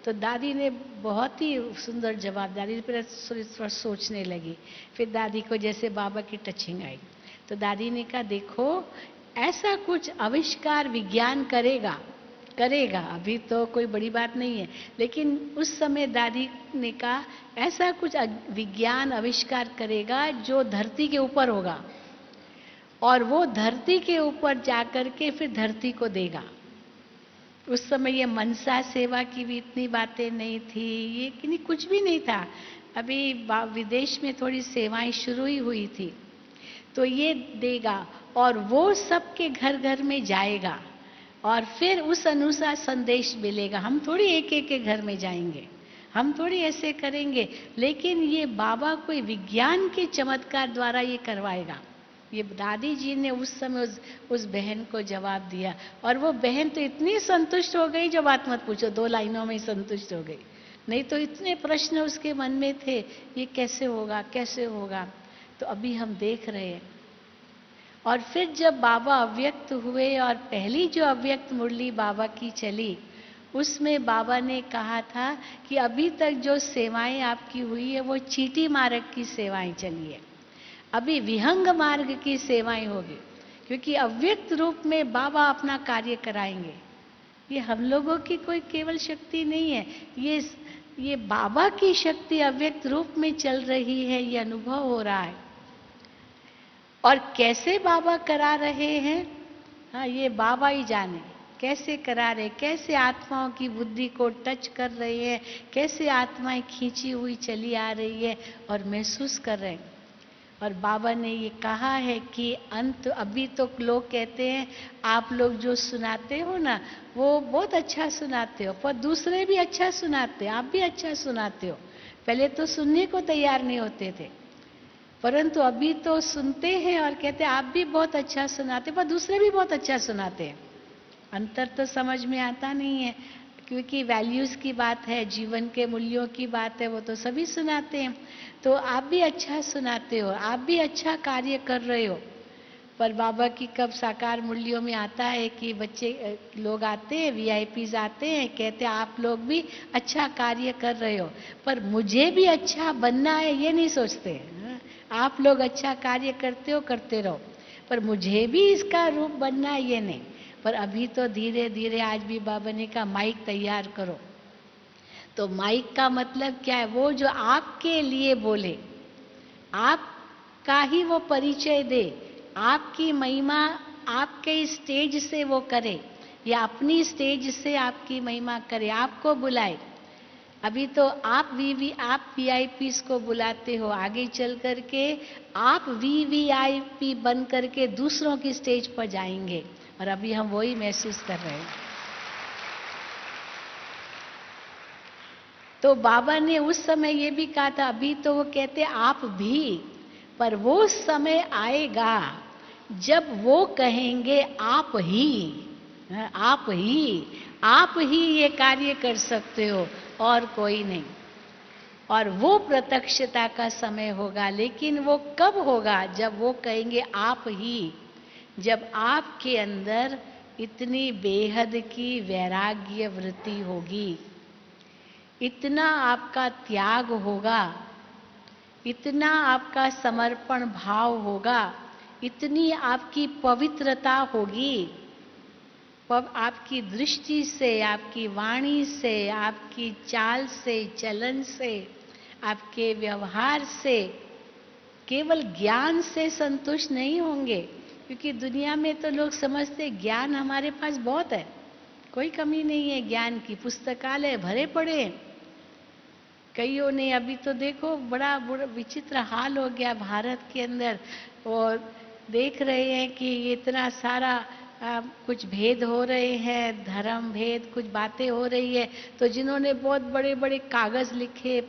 तो दादी ने बहुत ही सुंदर जवाब, दादी फिर सोचने लगी, फिर दादी को जैसे बाबा की टचिंग आई, तो दादी ने कहा देखो, ऐसा कुछ आविष्कार विज्ञान करेगा, अभी तो कोई बड़ी बात नहीं है, लेकिन उस समय दादी ने कहा ऐसा कुछ विज्ञान आविष्कार करेगा जो धरती के ऊपर होगा, और वो धरती के ऊपर जाकर के फिर धरती को देगा। उस समय ये मनसा सेवा की भी इतनी बातें नहीं थी, ये कि कुछ भी नहीं था, अभी विदेश में थोड़ी सेवाएं शुरू ही हुई थी। तो ये देगा और वो सबके घर घर में जाएगा, और फिर उस अनुसार संदेश मिलेगा। हम थोड़ी एक एक के घर में जाएंगे, हम थोड़ी ऐसे करेंगे, लेकिन ये बाबा कोई विज्ञान के चमत्कार द्वारा ये करवाएगा। ये दादी जी ने उस समय उस बहन को जवाब दिया, और वो बहन तो इतनी संतुष्ट हो गई, जो बात मत पूछो, 2 लाइनों में ही संतुष्ट हो गई, नहीं तो इतने प्रश्न उसके मन में थे, ये कैसे होगा, कैसे होगा। तो अभी हम देख रहे हैं। और फिर जब बाबा अव्यक्त हुए और पहली जो अव्यक्त मुरली बाबा की चली, उसमें बाबा ने कहा था कि अभी तक जो सेवाएं आपकी हुई है वो चीटी मार्ग की सेवाएं चली है, अभी विहंग मार्ग की सेवाएं होगी, क्योंकि अव्यक्त रूप में बाबा अपना कार्य कराएंगे। ये हम लोगों की कोई केवल शक्ति नहीं है, ये बाबा की शक्ति अव्यक्त रूप में चल रही है, ये अनुभव हो रहा है। और कैसे बाबा करा रहे हैं, हाँ, ये बाबा ही जाने कैसे करा रहे, कैसे आत्माओं की बुद्धि को टच कर रहे हैं, कैसे आत्माएं खींची हुई चली आ रही है और महसूस कर रहे हैं। और बाबा ने ये कहा है कि अंत, अभी तो लोग कहते हैं आप लोग जो सुनाते हो ना वो बहुत अच्छा सुनाते हो, पर दूसरे भी अच्छा सुनाते, आप भी अच्छा सुनाते हो। पहले तो सुनने को तैयार नहीं होते थे, परंतु अभी तो सुनते हैं और कहते हैं आप भी बहुत अच्छा सुनाते, पर दूसरे भी बहुत अच्छा सुनाते हैं। अंतर तो समझ में आता नहीं है, क्योंकि वैल्यूज की बात है, जीवन के मूल्यों की बात है, वो तो सभी सुनाते हैं। तो आप भी अच्छा सुनाते हो, आप भी अच्छा कार्य कर रहे हो। पर बाबा की कब साकार मुरलियों में आता है कि बच्चे लोग आते हैं, वीआईपीज आते हैं, कहते हैं आप लोग भी अच्छा कार्य कर रहे हो, पर मुझे भी अच्छा बनना है ये नहीं सोचते। आप लोग अच्छा कार्य करते हो, करते रहो, पर मुझे भी इसका रूप बनना है ये नहीं। पर अभी तो धीरे धीरे आज भी बाबा ने कहा माइक तैयार करो। तो माइक का मतलब क्या है? वो जो आपके लिए बोले, आपका ही वो परिचय दे, आपकी महिमा आपके स्टेज से वो करे या अपनी स्टेज से आपकी महिमा करे, आपको बुलाए। अभी तो आप वीआईपीस को बुलाते हो, आगे चल करके आप वीवीआईपी बन करके दूसरों की स्टेज पर जाएंगे, और अभी हम वही महसूस कर रहे हैं। तो बाबा ने उस समय ये भी कहा था, अभी तो वो कहते आप भी, पर वो समय आएगा जब वो कहेंगे आप ही, आप ही ये कार्य कर सकते हो और कोई नहीं। और वो प्रत्यक्षता का समय होगा, लेकिन वो कब होगा? जब वो कहेंगे आप ही, जब आपके अंदर इतनी बेहद की वैराग्य वृत्ति होगी, इतना आपका त्याग होगा, इतना आपका समर्पण भाव होगा, इतनी आपकी पवित्रता होगी, आपकी दृष्टि से, आपकी वाणी से, आपकी चाल से, चलन से, आपके व्यवहार से, केवल ज्ञान से संतुष्ट नहीं होंगे। क्योंकि दुनिया में तो लोग समझते ज्ञान हमारे पास बहुत है, कोई कमी नहीं है ज्ञान की, पुस्तकालय भरे पड़े हैं। कईयों ने अभी तो देखो बड़ा विचित्र हाल हो गया भारत के अंदर, और देख रहे हैं कि इतना सारा कुछ भेद हो रहे हैं, धर्म भेद, कुछ बातें हो रही है। तो जिन्होंने बहुत बड़े बड़े कागज लिखे,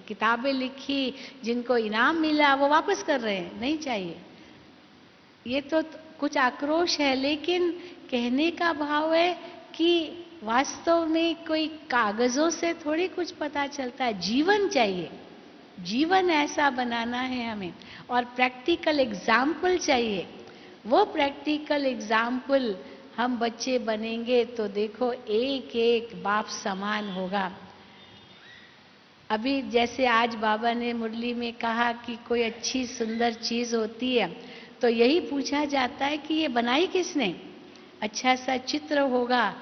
किताबें लिखी, जिनको इनाम मिला, वो वापस कर रहे हैं, नहीं चाहिए। ये तो कुछ आक्रोश है, लेकिन कहने का भाव है कि वास्तव में कोई कागजों से थोड़ी कुछ पता चलता है, जीवन चाहिए, जीवन ऐसा बनाना है हमें, और प्रैक्टिकल एग्जाम्पल चाहिए। वो प्रैक्टिकल एग्जाम्पल हम बच्चे बनेंगे तो देखो एक एक बाप समान होगा। अभी जैसे आज बाबा ने मुरली में कहा कि कोई अच्छी सुंदर चीज होती है तो यही पूछा जाता है कि ये बनाई किसने। अच्छा सा चित्र होगा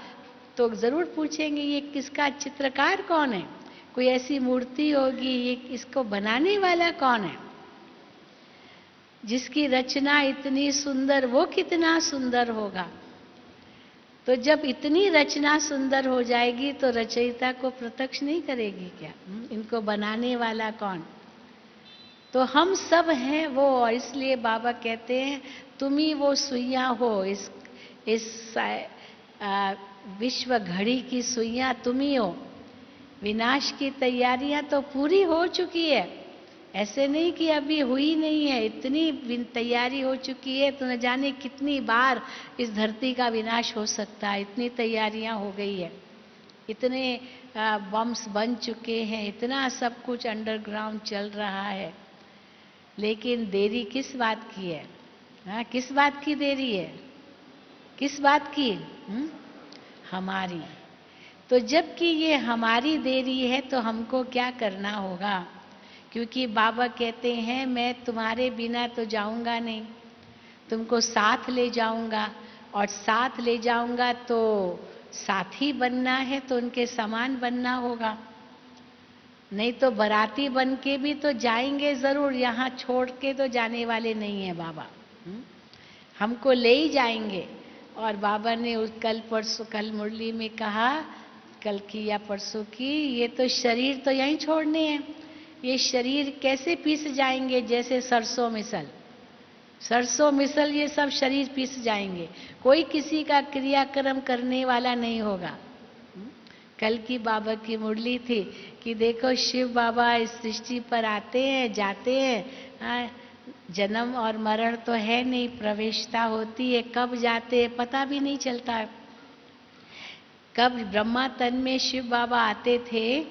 तो जरूर पूछेंगे ये किसका, चित्रकार कौन है। कोई ऐसी मूर्ति होगी, ये इसको बनाने वाला कौन है। जिसकी रचना इतनी सुंदर, वो कितना सुंदर होगा। तो जब इतनी रचना सुंदर हो जाएगी तो रचयिता को प्रत्यक्ष नहीं करेगी क्या? इनको बनाने वाला कौन? तो हम सब हैं वो, और इसलिए बाबा कहते हैं तुम ही वो सुइयां हो, इस विश्व घड़ी की सुइयां तुम ही हो। विनाश की तैयारियां तो पूरी हो चुकी है, ऐसे नहीं कि अभी हुई नहीं है, इतनी तैयारी हो चुकी है तो न जाने कितनी बार इस धरती का विनाश हो सकता है। इतनी तैयारियां हो गई है, इतने बम्स बन चुके हैं, इतना सब कुछ अंडरग्राउंड चल रहा है। लेकिन देरी किस बात की है? हाँ, किस बात की देरी है? किस बात की? हमारी। तो जबकि ये हमारी देरी है तो हमको क्या करना होगा? क्योंकि बाबा कहते हैं मैं तुम्हारे बिना तो जाऊंगा नहीं, तुमको साथ ले जाऊंगा, और साथ ले जाऊंगा तो साथी बनना है तो उनके समान बनना होगा। नहीं तो बाराती बन के भी तो जाएंगे जरूर, यहाँ छोड़ के तो जाने वाले नहीं है बाबा। हमको ले ही जाएंगे। और बाबा ने उस कल मुरली में कहा, कल की या परसों की, ये तो शरीर तो यहीं छोड़ने हैं। ये शरीर कैसे पीस जाएंगे? जैसे सरसों मिसल, सरसों मिसल ये सब शरीर पीस जाएंगे, कोई किसी का क्रियाक्रम करने वाला नहीं होगा। कल की बाबा की मुरली थी कि देखो शिव बाबा इस सृष्टि पर आते हैं, जाते हैं, जन्म और मरण तो है नहीं, प्रवेशता होती है, कब जाते हैं पता भी नहीं चलता है। कब ब्रह्मा तन में शिव बाबा आते थे,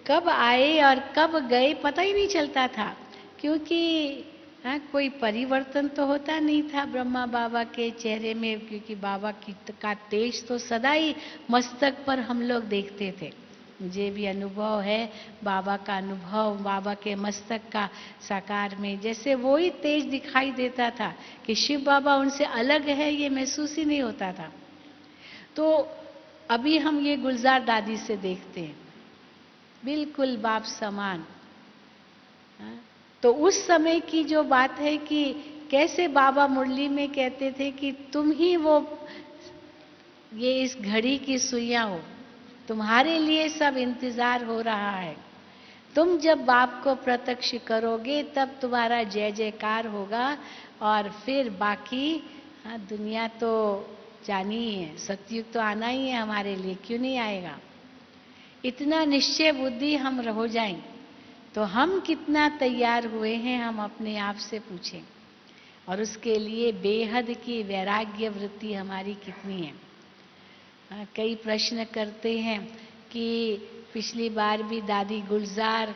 कब आए और कब गए पता ही नहीं चलता था, क्योंकि हाँ, कोई परिवर्तन तो होता नहीं था ब्रह्मा बाबा के चेहरे में, क्योंकि बाबा की का तेज तो सदा ही मस्तक पर हम लोग देखते थे। मुझे भी अनुभव है बाबा का अनुभव, बाबा के मस्तक का साकार में, जैसे वो ही तेज दिखाई देता था कि शिव बाबा उनसे अलग है, ये महसूस ही नहीं होता था। तो अभी हम ये गुलजार दादी से देखते हैं, बिल्कुल बाप समान। हाँ, तो उस समय की जो बात है कि कैसे बाबा मुरली में कहते थे कि तुम ही वो ये इस घड़ी की सुइयां हो, तुम्हारे लिए सब इंतजार हो रहा है। तुम जब बाप को प्रत्यक्ष करोगे तब तुम्हारा जय जयकार होगा, और फिर बाकी हाँ, दुनिया तो जानी ही है, सतयुग तो आना ही है हमारे लिए, क्यों नहीं आएगा। इतना निश्चय बुद्धि हम हो जाएं तो हम कितना तैयार हुए हैं, हम अपने आप से पूछें। और उसके लिए बेहद की वैराग्य वृत्ति हमारी कितनी है। कई प्रश्न करते हैं कि पिछली बार भी दादी गुलजार,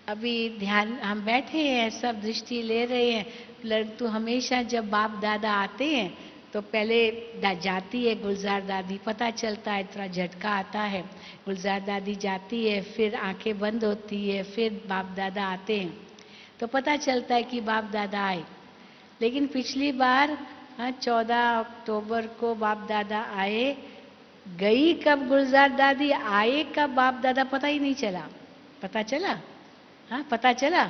अभी ध्यान हम बैठे हैं सब दृष्टि ले रहे हैं, परंतु हमेशा जब बाप दादा आते हैं तो पहले जाती है गुलजार दादी, पता चलता है, थोड़ा झटका आता है। गुलजार दादी जाती है, फिर आंखें बंद होती है, फिर बाप दादा आते हैं तो पता चलता है कि बाप दादा आए। लेकिन पिछली बार 14 अक्टूबर को बाप दादा आए, गई कब गुलजार दादी, आए कब बाप दादा, पता ही नहीं चला। पता चला? हाँ, पता चला।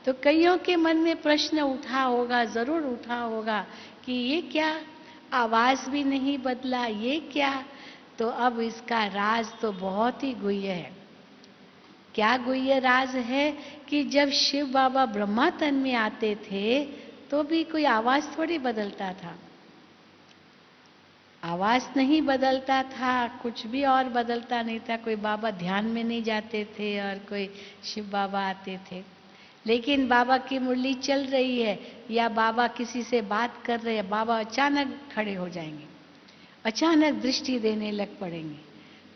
तो कईयों के मन में प्रश्न उठा होगा, जरूर उठा होगा कि ये क्या, आवाज भी नहीं बदला, ये क्या। तो अब इसका राज तो बहुत ही गुह्य है। क्या गुह्य राज है कि जब शिव बाबा ब्रह्मा तन में आते थे तो भी कोई आवाज थोड़ी बदलता था, आवाज नहीं बदलता था, कुछ भी और बदलता नहीं था। कोई बाबा ध्यान में नहीं जाते थे और कोई शिव बाबा आते थे। लेकिन बाबा की मुरली चल रही है या बाबा किसी से बात कर रहे हैं, बाबा अचानक खड़े हो जाएंगे, अचानक दृष्टि देने लग पड़ेंगे,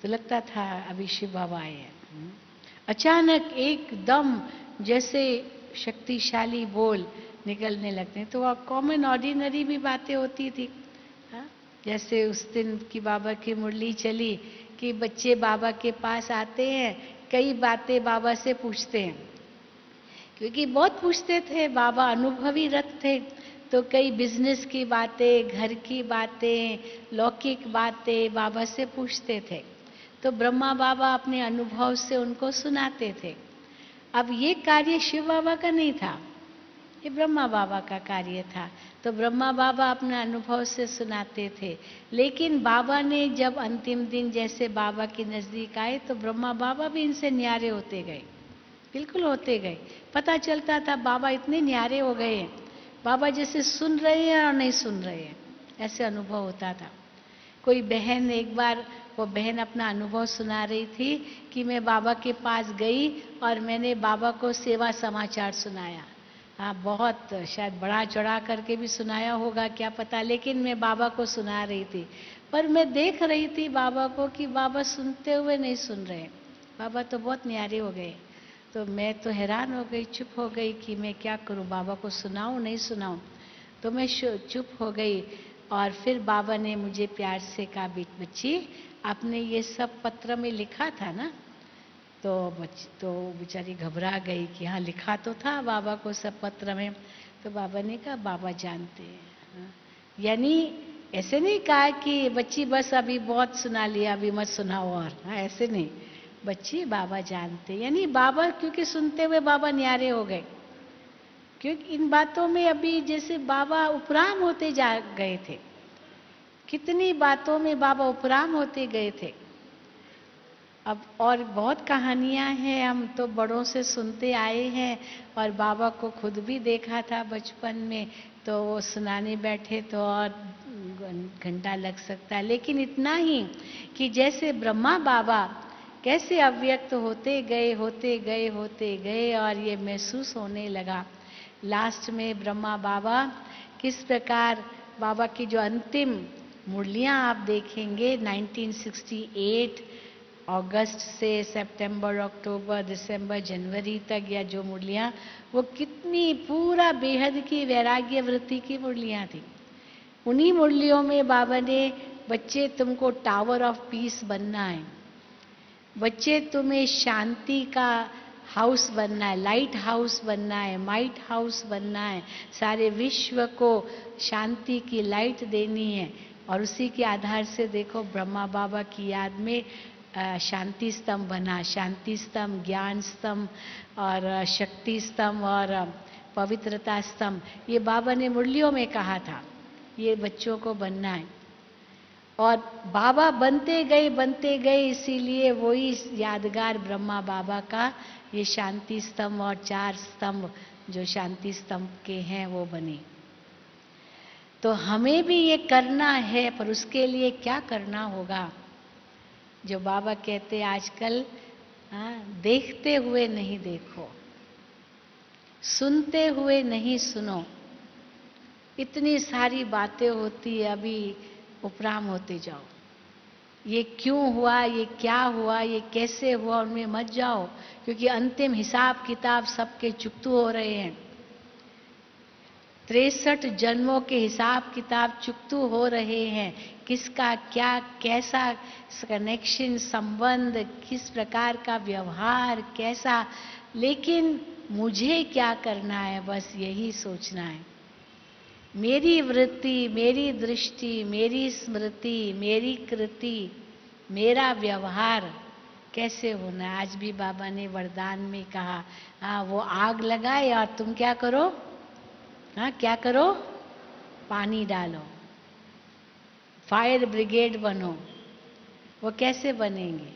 तो लगता था अभी शिव बाबा आए हैं। अचानक एकदम जैसे शक्तिशाली बोल निकलने लगते हैं। तो वह कॉमन ऑर्डिनरी भी बातें होती थी। हाँ? जैसे उस दिन की बाबा की मुरली चली कि बच्चे बाबा के पास आते हैं, कई बातें बाबा से पूछते हैं, क्योंकि बहुत पूछते थे, बाबा अनुभवी रथ थे। तो कई बिजनेस की बातें, घर की बातें, लौकिक बातें बाबा से पूछते थे। तो ब्रह्मा बाबा अपने अनुभव से उनको सुनाते थे। अब ये कार्य शिव बाबा का नहीं था, ये ब्रह्मा बाबा का कार्य था। तो ब्रह्मा बाबा अपना अनुभव से सुनाते थे। लेकिन बाबा ने जब अंतिम दिन जैसे बाबा के नजदीक आए तो ब्रह्मा बाबा भी इनसे न्यारे होते गए, बिल्कुल होते गए। पता चलता था बाबा इतने न्यारे हो गए हैं, बाबा जैसे सुन रहे हैं और नहीं सुन रहे हैं, ऐसे अनुभव होता था। कोई बहन, एक बार वो बहन अपना अनुभव सुना रही थी कि मैं बाबा के पास गई और मैंने बाबा को सेवा समाचार सुनाया। हाँ, बहुत शायद बड़ा चढ़ा करके भी सुनाया होगा, क्या पता, लेकिन मैं बाबा को सुना रही थी। पर मैं देख रही थी बाबा को कि बाबा सुनते हुए नहीं सुन रहे, बाबा तो बहुत न्यारे हो गए। तो मैं तो हैरान हो गई, चुप हो गई कि मैं क्या करूं, बाबा को सुनाऊं नहीं सुनाऊं। तो मैं चुप हो गई। और फिर बाबा ने मुझे प्यार से कहा, बच्ची आपने ये सब पत्र में लिखा था ना। तो बेचारी घबरा गई कि हाँ लिखा तो था बाबा को सब पत्र में। तो बाबा ने कहा बाबा जानते हैं। हाँ? यानी ऐसे नहीं कहा कि बच्ची बस अभी बहुत सुना लिया, अभी मत सुनाओ और। हाँ, ऐसे नहीं, बच्ची बाबा जानते, यानी बाबा क्योंकि सुनते हुए बाबा न्यारे हो गए, क्योंकि इन बातों में अभी जैसे बाबा उपराम होते जा गए थे। कितनी बातों में बाबा उपराम होते गए थे। अब और बहुत कहानियां हैं, हम तो बड़ों से सुनते आए हैं और बाबा को खुद भी देखा था बचपन में। तो वो सुनाने बैठे तो और घंटा लग सकता है। लेकिन इतना ही कि जैसे ब्रह्मा बाबा कैसे अव्यक्त होते गए होते गए होते गए और ये महसूस होने लगा। लास्ट में ब्रह्मा बाबा किस प्रकार, बाबा की जो अंतिम मुरलियां आप देखेंगे 1968 अगस्त से सितंबर, अक्टूबर, दिसंबर, जनवरी तक या जो मुरलियां, वो कितनी पूरा बेहद की वैराग्य वृत्ति की मुरलियां थी। उन्हीं मुरलियों में बाबा ने, बच्चे तुमको टावर ऑफ पीस बनना है, बच्चे तुम्हें शांति का हाउस बनना है, लाइट हाउस बनना है, माइट हाउस बनना है, सारे विश्व को शांति की लाइट देनी है। और उसी के आधार से देखो ब्रह्मा बाबा की याद में शांति स्तंभ बना, शांति स्तंभ, ज्ञान स्तंभ और शक्ति स्तंभ और पवित्रता स्तंभ। ये बाबा ने मुरलियों में कहा था, ये बच्चों को बनना है। और बाबा बनते गए, इसीलिए वही यादगार ब्रह्मा बाबा का ये शांति स्तंभ और 4 स्तंभ जो शांति स्तंभ के हैं वो बने। तो हमें भी ये करना है, पर उसके लिए क्या करना होगा? जो बाबा कहते आजकल, देखते हुए नहीं देखो, सुनते हुए नहीं सुनो। इतनी सारी बातें होती है, अभी उपराम होते जाओ। ये क्यों हुआ, ये क्या हुआ, ये कैसे हुआ, उनमें मत जाओ, क्योंकि अंतिम हिसाब किताब सबके चुकतू हो रहे हैं। 63 जन्मों के हिसाब किताब चुकतू हो रहे हैं। किसका क्या, कैसा कनेक्शन, संबंध, किस प्रकार का व्यवहार, कैसा। लेकिन मुझे क्या करना है, बस यही सोचना है। मेरी वृत्ति, मेरी दृष्टि, मेरी स्मृति, मेरी कृति, मेरा व्यवहार कैसे होना है। आज भी बाबा ने वरदान में कहा, वो आग लगाए और तुम क्या करो, क्या करो, पानी डालो, फायर ब्रिगेड बनो। वो कैसे बनेंगे?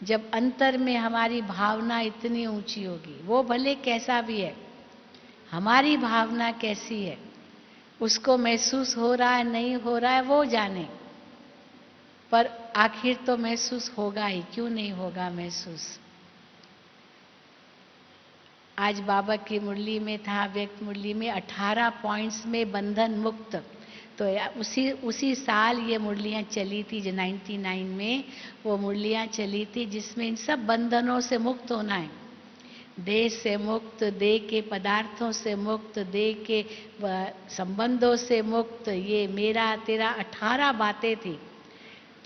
जब अंतर में हमारी भावना इतनी ऊंची होगी। वो भले कैसा भी है, हमारी भावना कैसी है, उसको महसूस हो रहा है नहीं हो रहा है वो जाने, पर आखिर तो महसूस होगा ही, क्यों नहीं होगा महसूस। आज बाबा की मुरली में था, व्यक्त मुरली में 18 पॉइंट्स में बंधन मुक्त। तो उसी साल ये मुरलियां चली थी, जो 99 में वो मुरलियां चली थी, जिसमें इन सब बंधनों से मुक्त होना है। देह से मुक्त, देह के पदार्थों से मुक्त, देह के संबंधों से मुक्त, ये मेरा तेरा 18 बातें थी।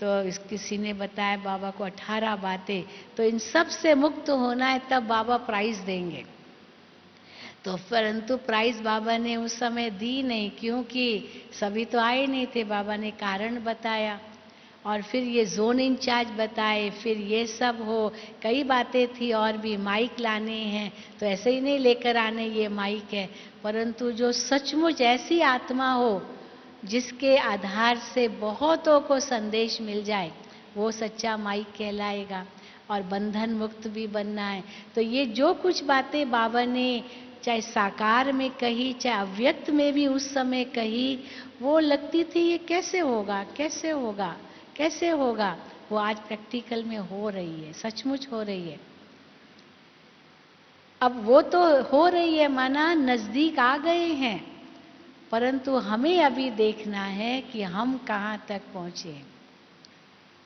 तो किसी ने बताया बाबा को 18 बातें, तो इन सब से मुक्त होना है, तब बाबा प्राइज देंगे। तो परंतु प्राइज बाबा ने उस समय दी नहीं, क्योंकि सभी तो आए नहीं थे। बाबा ने कारण बताया और फिर ये जोन इंचार्ज बताए, फिर ये सब हो, कई बातें थी और भी। माइक लाने हैं तो ऐसे ही नहीं लेकर आने, ये माइक है, परंतु जो सचमुच ऐसी आत्मा हो जिसके आधार से बहुतों को संदेश मिल जाए, वो सच्चा माइक कहलाएगा। और बंधन मुक्त भी बनना है। तो ये जो कुछ बातें बाबा ने चाहे साकार में कही, चाहे अव्यक्त में भी उस समय कही, वो लगती थी ये कैसे होगा, कैसे होगा, कैसे होगा। वो आज प्रैक्टिकल में हो रही है, सचमुच हो रही है। अब वो तो हो रही है, माना नजदीक आ गए हैं, परंतु हमें अभी देखना है कि हम कहाँ तक पहुंचे।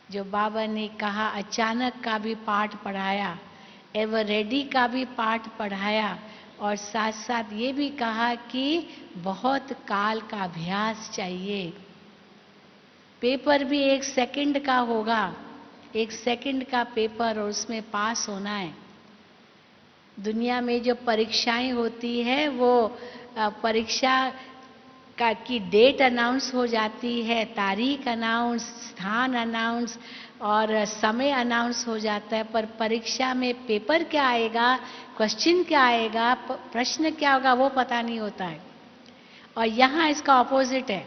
जो बाबा ने कहा, अचानक का भी पाठ पढ़ाया, एवर रेडी का भी पाठ पढ़ाया, और साथ साथ ये भी कहा कि बहुत काल का अभ्यास चाहिए। पेपर भी 1 सेकंड का होगा, 1 सेकंड का पेपर, और उसमें पास होना है। दुनिया में जो परीक्षाएं होती है, वो परीक्षा की डेट अनाउंस हो जाती है, तारीख अनाउंस, स्थान अनाउंस और समय अनाउंस हो जाता है, पर परीक्षा में पेपर क्या आएगा, क्वेश्चन क्या आएगा, प्रश्न क्या होगा, वो पता नहीं होता है। और यहाँ इसका ऑपोजिट है।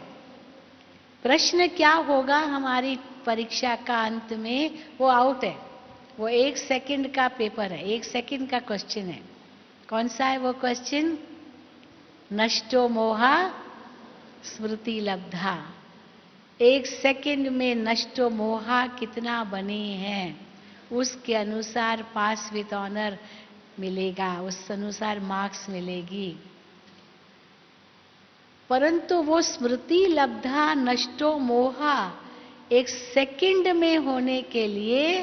प्रश्न क्या होगा हमारी परीक्षा का अंत में, वो आउट है। वो 1 सेकंड का पेपर है, 1 सेकंड का क्वेश्चन है। कौन सा है वो क्वेश्चन? नष्टो मोहा स्मृति लब्धा। 1 सेकंड में नष्टो मोहा कितना बने हैं, उसके अनुसार पास विद ऑनर मिलेगा, उस अनुसार मार्क्स मिलेगी। परंतु वो स्मृति लब्धा, नष्टो मोहा 1 सेकंड में होने के लिए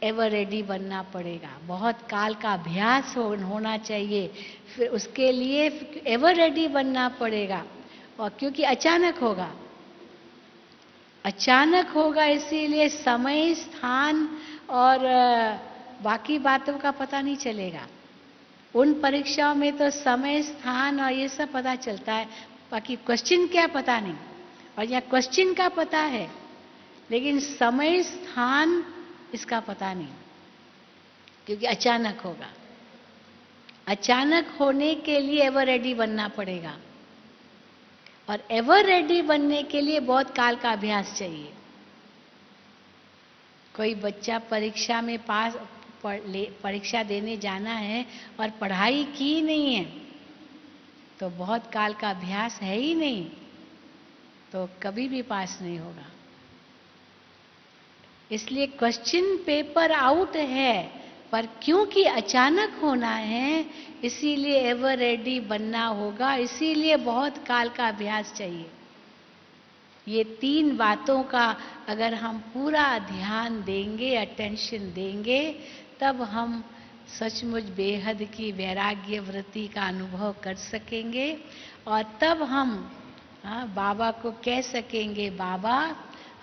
एवर रेडी बनना पड़ेगा, बहुत काल का अभ्यास होना चाहिए, फिर उसके लिए एवर रेडी बनना पड़ेगा। और क्योंकि अचानक होगा इसीलिए समय स्थान और बाकी बातों का पता नहीं चलेगा। उन परीक्षाओं में तो समय स्थान और ये सब पता चलता है, बाकी क्वेश्चन क्या पता नहीं। और यहाँ क्वेश्चन का पता है लेकिन समय स्थान इसका पता नहीं, क्योंकि अचानक होगा। अचानक होने के लिए एवर रेडी बनना पड़ेगा, और एवर रेडी बनने के लिए बहुत काल का अभ्यास चाहिए। कोई बच्चा परीक्षा में परीक्षा देने जाना है और पढ़ाई की नहीं है तो बहुत काल का अभ्यास है ही नहीं, तो कभी भी पास नहीं होगा। इसलिए क्वेश्चन पेपर आउट है, पर क्योंकि अचानक होना है इसीलिए एवर रेडी बनना होगा, इसीलिए बहुत काल का अभ्यास चाहिए। ये 3 बातों का अगर हम पूरा ध्यान देंगे, अटेंशन देंगे, तब हम सचमुच बेहद की वैराग्य वृत्ति का अनुभव कर सकेंगे। और तब हम बाबा को कह सकेंगे, बाबा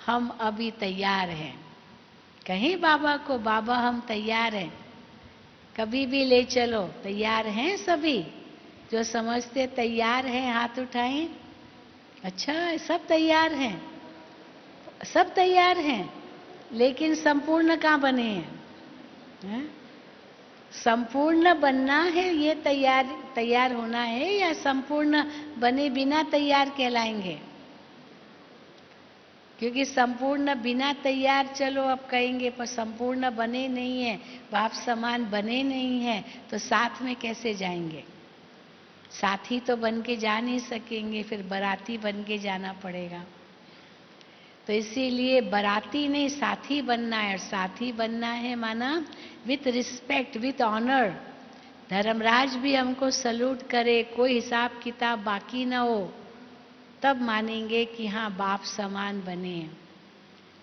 हम अभी तैयार हैं। कहें बाबा को, बाबा हम तैयार हैं, कभी भी ले चलो। तैयार हैं सभी? जो समझते तैयार हैं हाथ उठाएं। अच्छा, सब तैयार हैं, सब तैयार हैं, लेकिन संपूर्ण कहाँ बने हैं? संपूर्ण बनना है, ये तैयार होना है, या संपूर्ण बने बिना तैयार कहलाएंगे? क्योंकि संपूर्ण बिना तैयार चलो अब कहेंगे, पर संपूर्ण बने नहीं है, बाप समान बने नहीं है, तो साथ में कैसे जाएंगे? साथी तो बन के जा नहीं सकेंगे, फिर बाराती बन के जाना पड़ेगा। तो इसीलिए बाराती नहीं, साथी बनना है। और साथी बनना है माना with respect, with honour. Dharmraj भी हमको सल्यूट करे, कोई हिसाब किताब बाकी ना हो, तब मानेंगे कि हाँ बाप समान बने।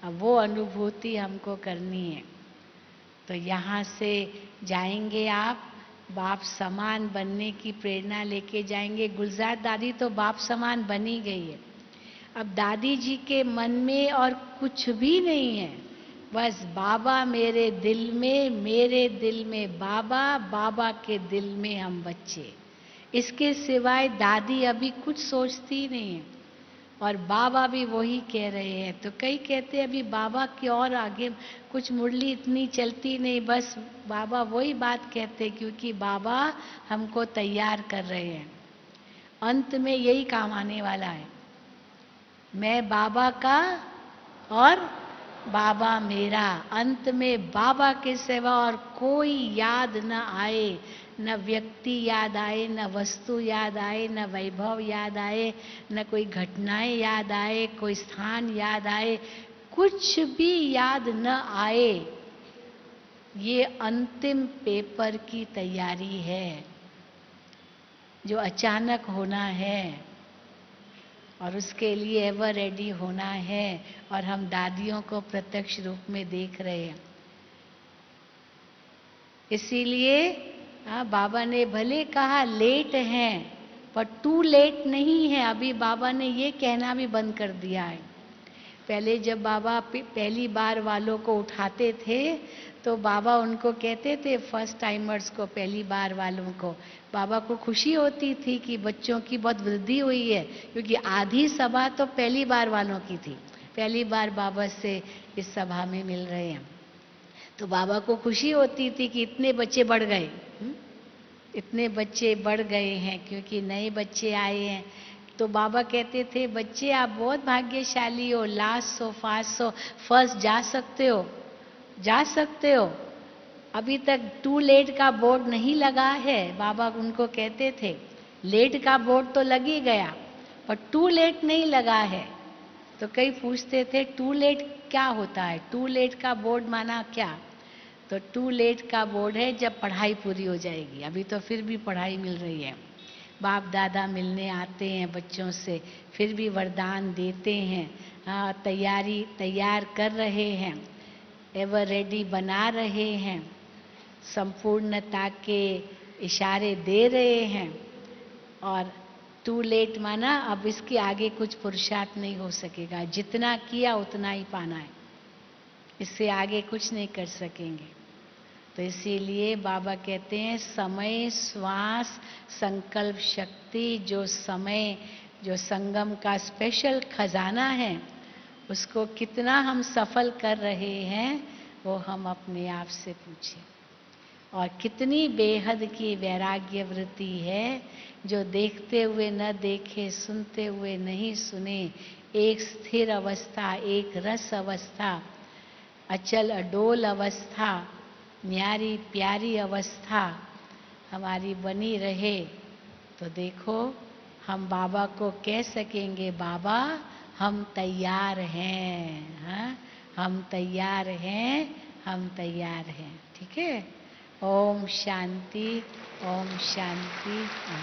अब वो अनुभूति हमको करनी है। तो यहाँ से जाएंगे आप, बाप समान बनने की प्रेरणा लेके जाएंगे। गुलजार दादी तो बाप समान बनी गई है। अब दादी जी के मन में और कुछ भी नहीं है, बस बाबा मेरे दिल में बाबा, बाबा के दिल में हम बच्चे। इसके सिवाय दादी अभी कुछ सोचती नहीं है, और बाबा भी वही कह रहे हैं। तो कई कहते हैं अभी बाबा की और आगे कुछ मुरली इतनी चलती नहीं, बस बाबा वही बात कहते, क्योंकि बाबा हमको तैयार कर रहे हैं। अंत में यही काम आने वाला है, मैं बाबा का और बाबा मेरा। अंत में बाबा के सिवा और कोई याद न आए, न व्यक्ति याद आए, न वस्तु याद आए, न वैभव याद आए, न कोई घटनाएं याद आए, कोई स्थान याद आए, कुछ भी याद न आए। ये अंतिम पेपर की तैयारी है जो अचानक होना है, और उसके लिए एवर रेडी होना है। और हम दादियों को प्रत्यक्ष रूप में देख रहे हैं। इसीलिए बाबा ने भले कहा लेट हैं, पर टू लेट नहीं है। अभी बाबा ने ये कहना भी बंद कर दिया है। पहले जब बाबा पहली बार वालों को उठाते थे तो बाबा उनको कहते थे, फर्स्ट टाइमर्स को, पहली बार वालों को, बाबा को खुशी होती थी कि बच्चों की बहुत वृद्धि हुई है, क्योंकि आधी सभा तो पहली बार वालों की थी, पहली बार बाबा से इस सभा में मिल रहे हैं। तो बाबा को खुशी होती थी कि इतने बच्चे बढ़ गए, इतने बच्चे बढ़ गए हैं, क्योंकि नए बच्चे आए हैं। तो बाबा कहते थे, बच्चे आप बहुत भाग्यशाली हो, last so fast so first जा सकते हो, जा सकते हो। अभी तक टू लेट का बोर्ड नहीं लगा है, बाबा उनको कहते थे। लेट का बोर्ड तो लग ही गया, पर टू लेट नहीं लगा है। तो कई पूछते थे टू लेट क्या होता है, टू लेट का बोर्ड माना क्या? तो टू लेट का बोर्ड है जब पढ़ाई पूरी हो जाएगी। अभी तो फिर भी पढ़ाई मिल रही है, बाप दादा मिलने आते हैं बच्चों से, फिर भी वरदान देते हैं, तैयार कर रहे हैं। एवर रेडी बना रहे हैं, संपूर्णता के इशारे दे रहे हैं, और टू लेट माना अब इसके आगे कुछ पुरुषार्थ नहीं हो सकेगा, जितना किया उतना ही पाना है, इससे आगे कुछ नहीं कर सकेंगे। तो इसीलिए बाबा कहते हैं समय, श्वास, संकल्प शक्ति, जो समय, जो संगम का स्पेशल खजाना है, उसको कितना हम सफल कर रहे हैं वो हम अपने आप से पूछें। और कितनी बेहद की वैराग्य वृत्ति है जो देखते हुए न देखे, सुनते हुए नहीं सुने, एक स्थिर अवस्था, एक रस अवस्था, अचल अडोल अवस्था, न्यारी प्यारी अवस्था हमारी बनी रहे। तो देखो हम बाबा को कह सकेंगे, बाबा हम तैयार हैं, हाँ? हम तैयार हैं, हम तैयार हैं। ठीक है। ओम शांति, ओम शांति, ओम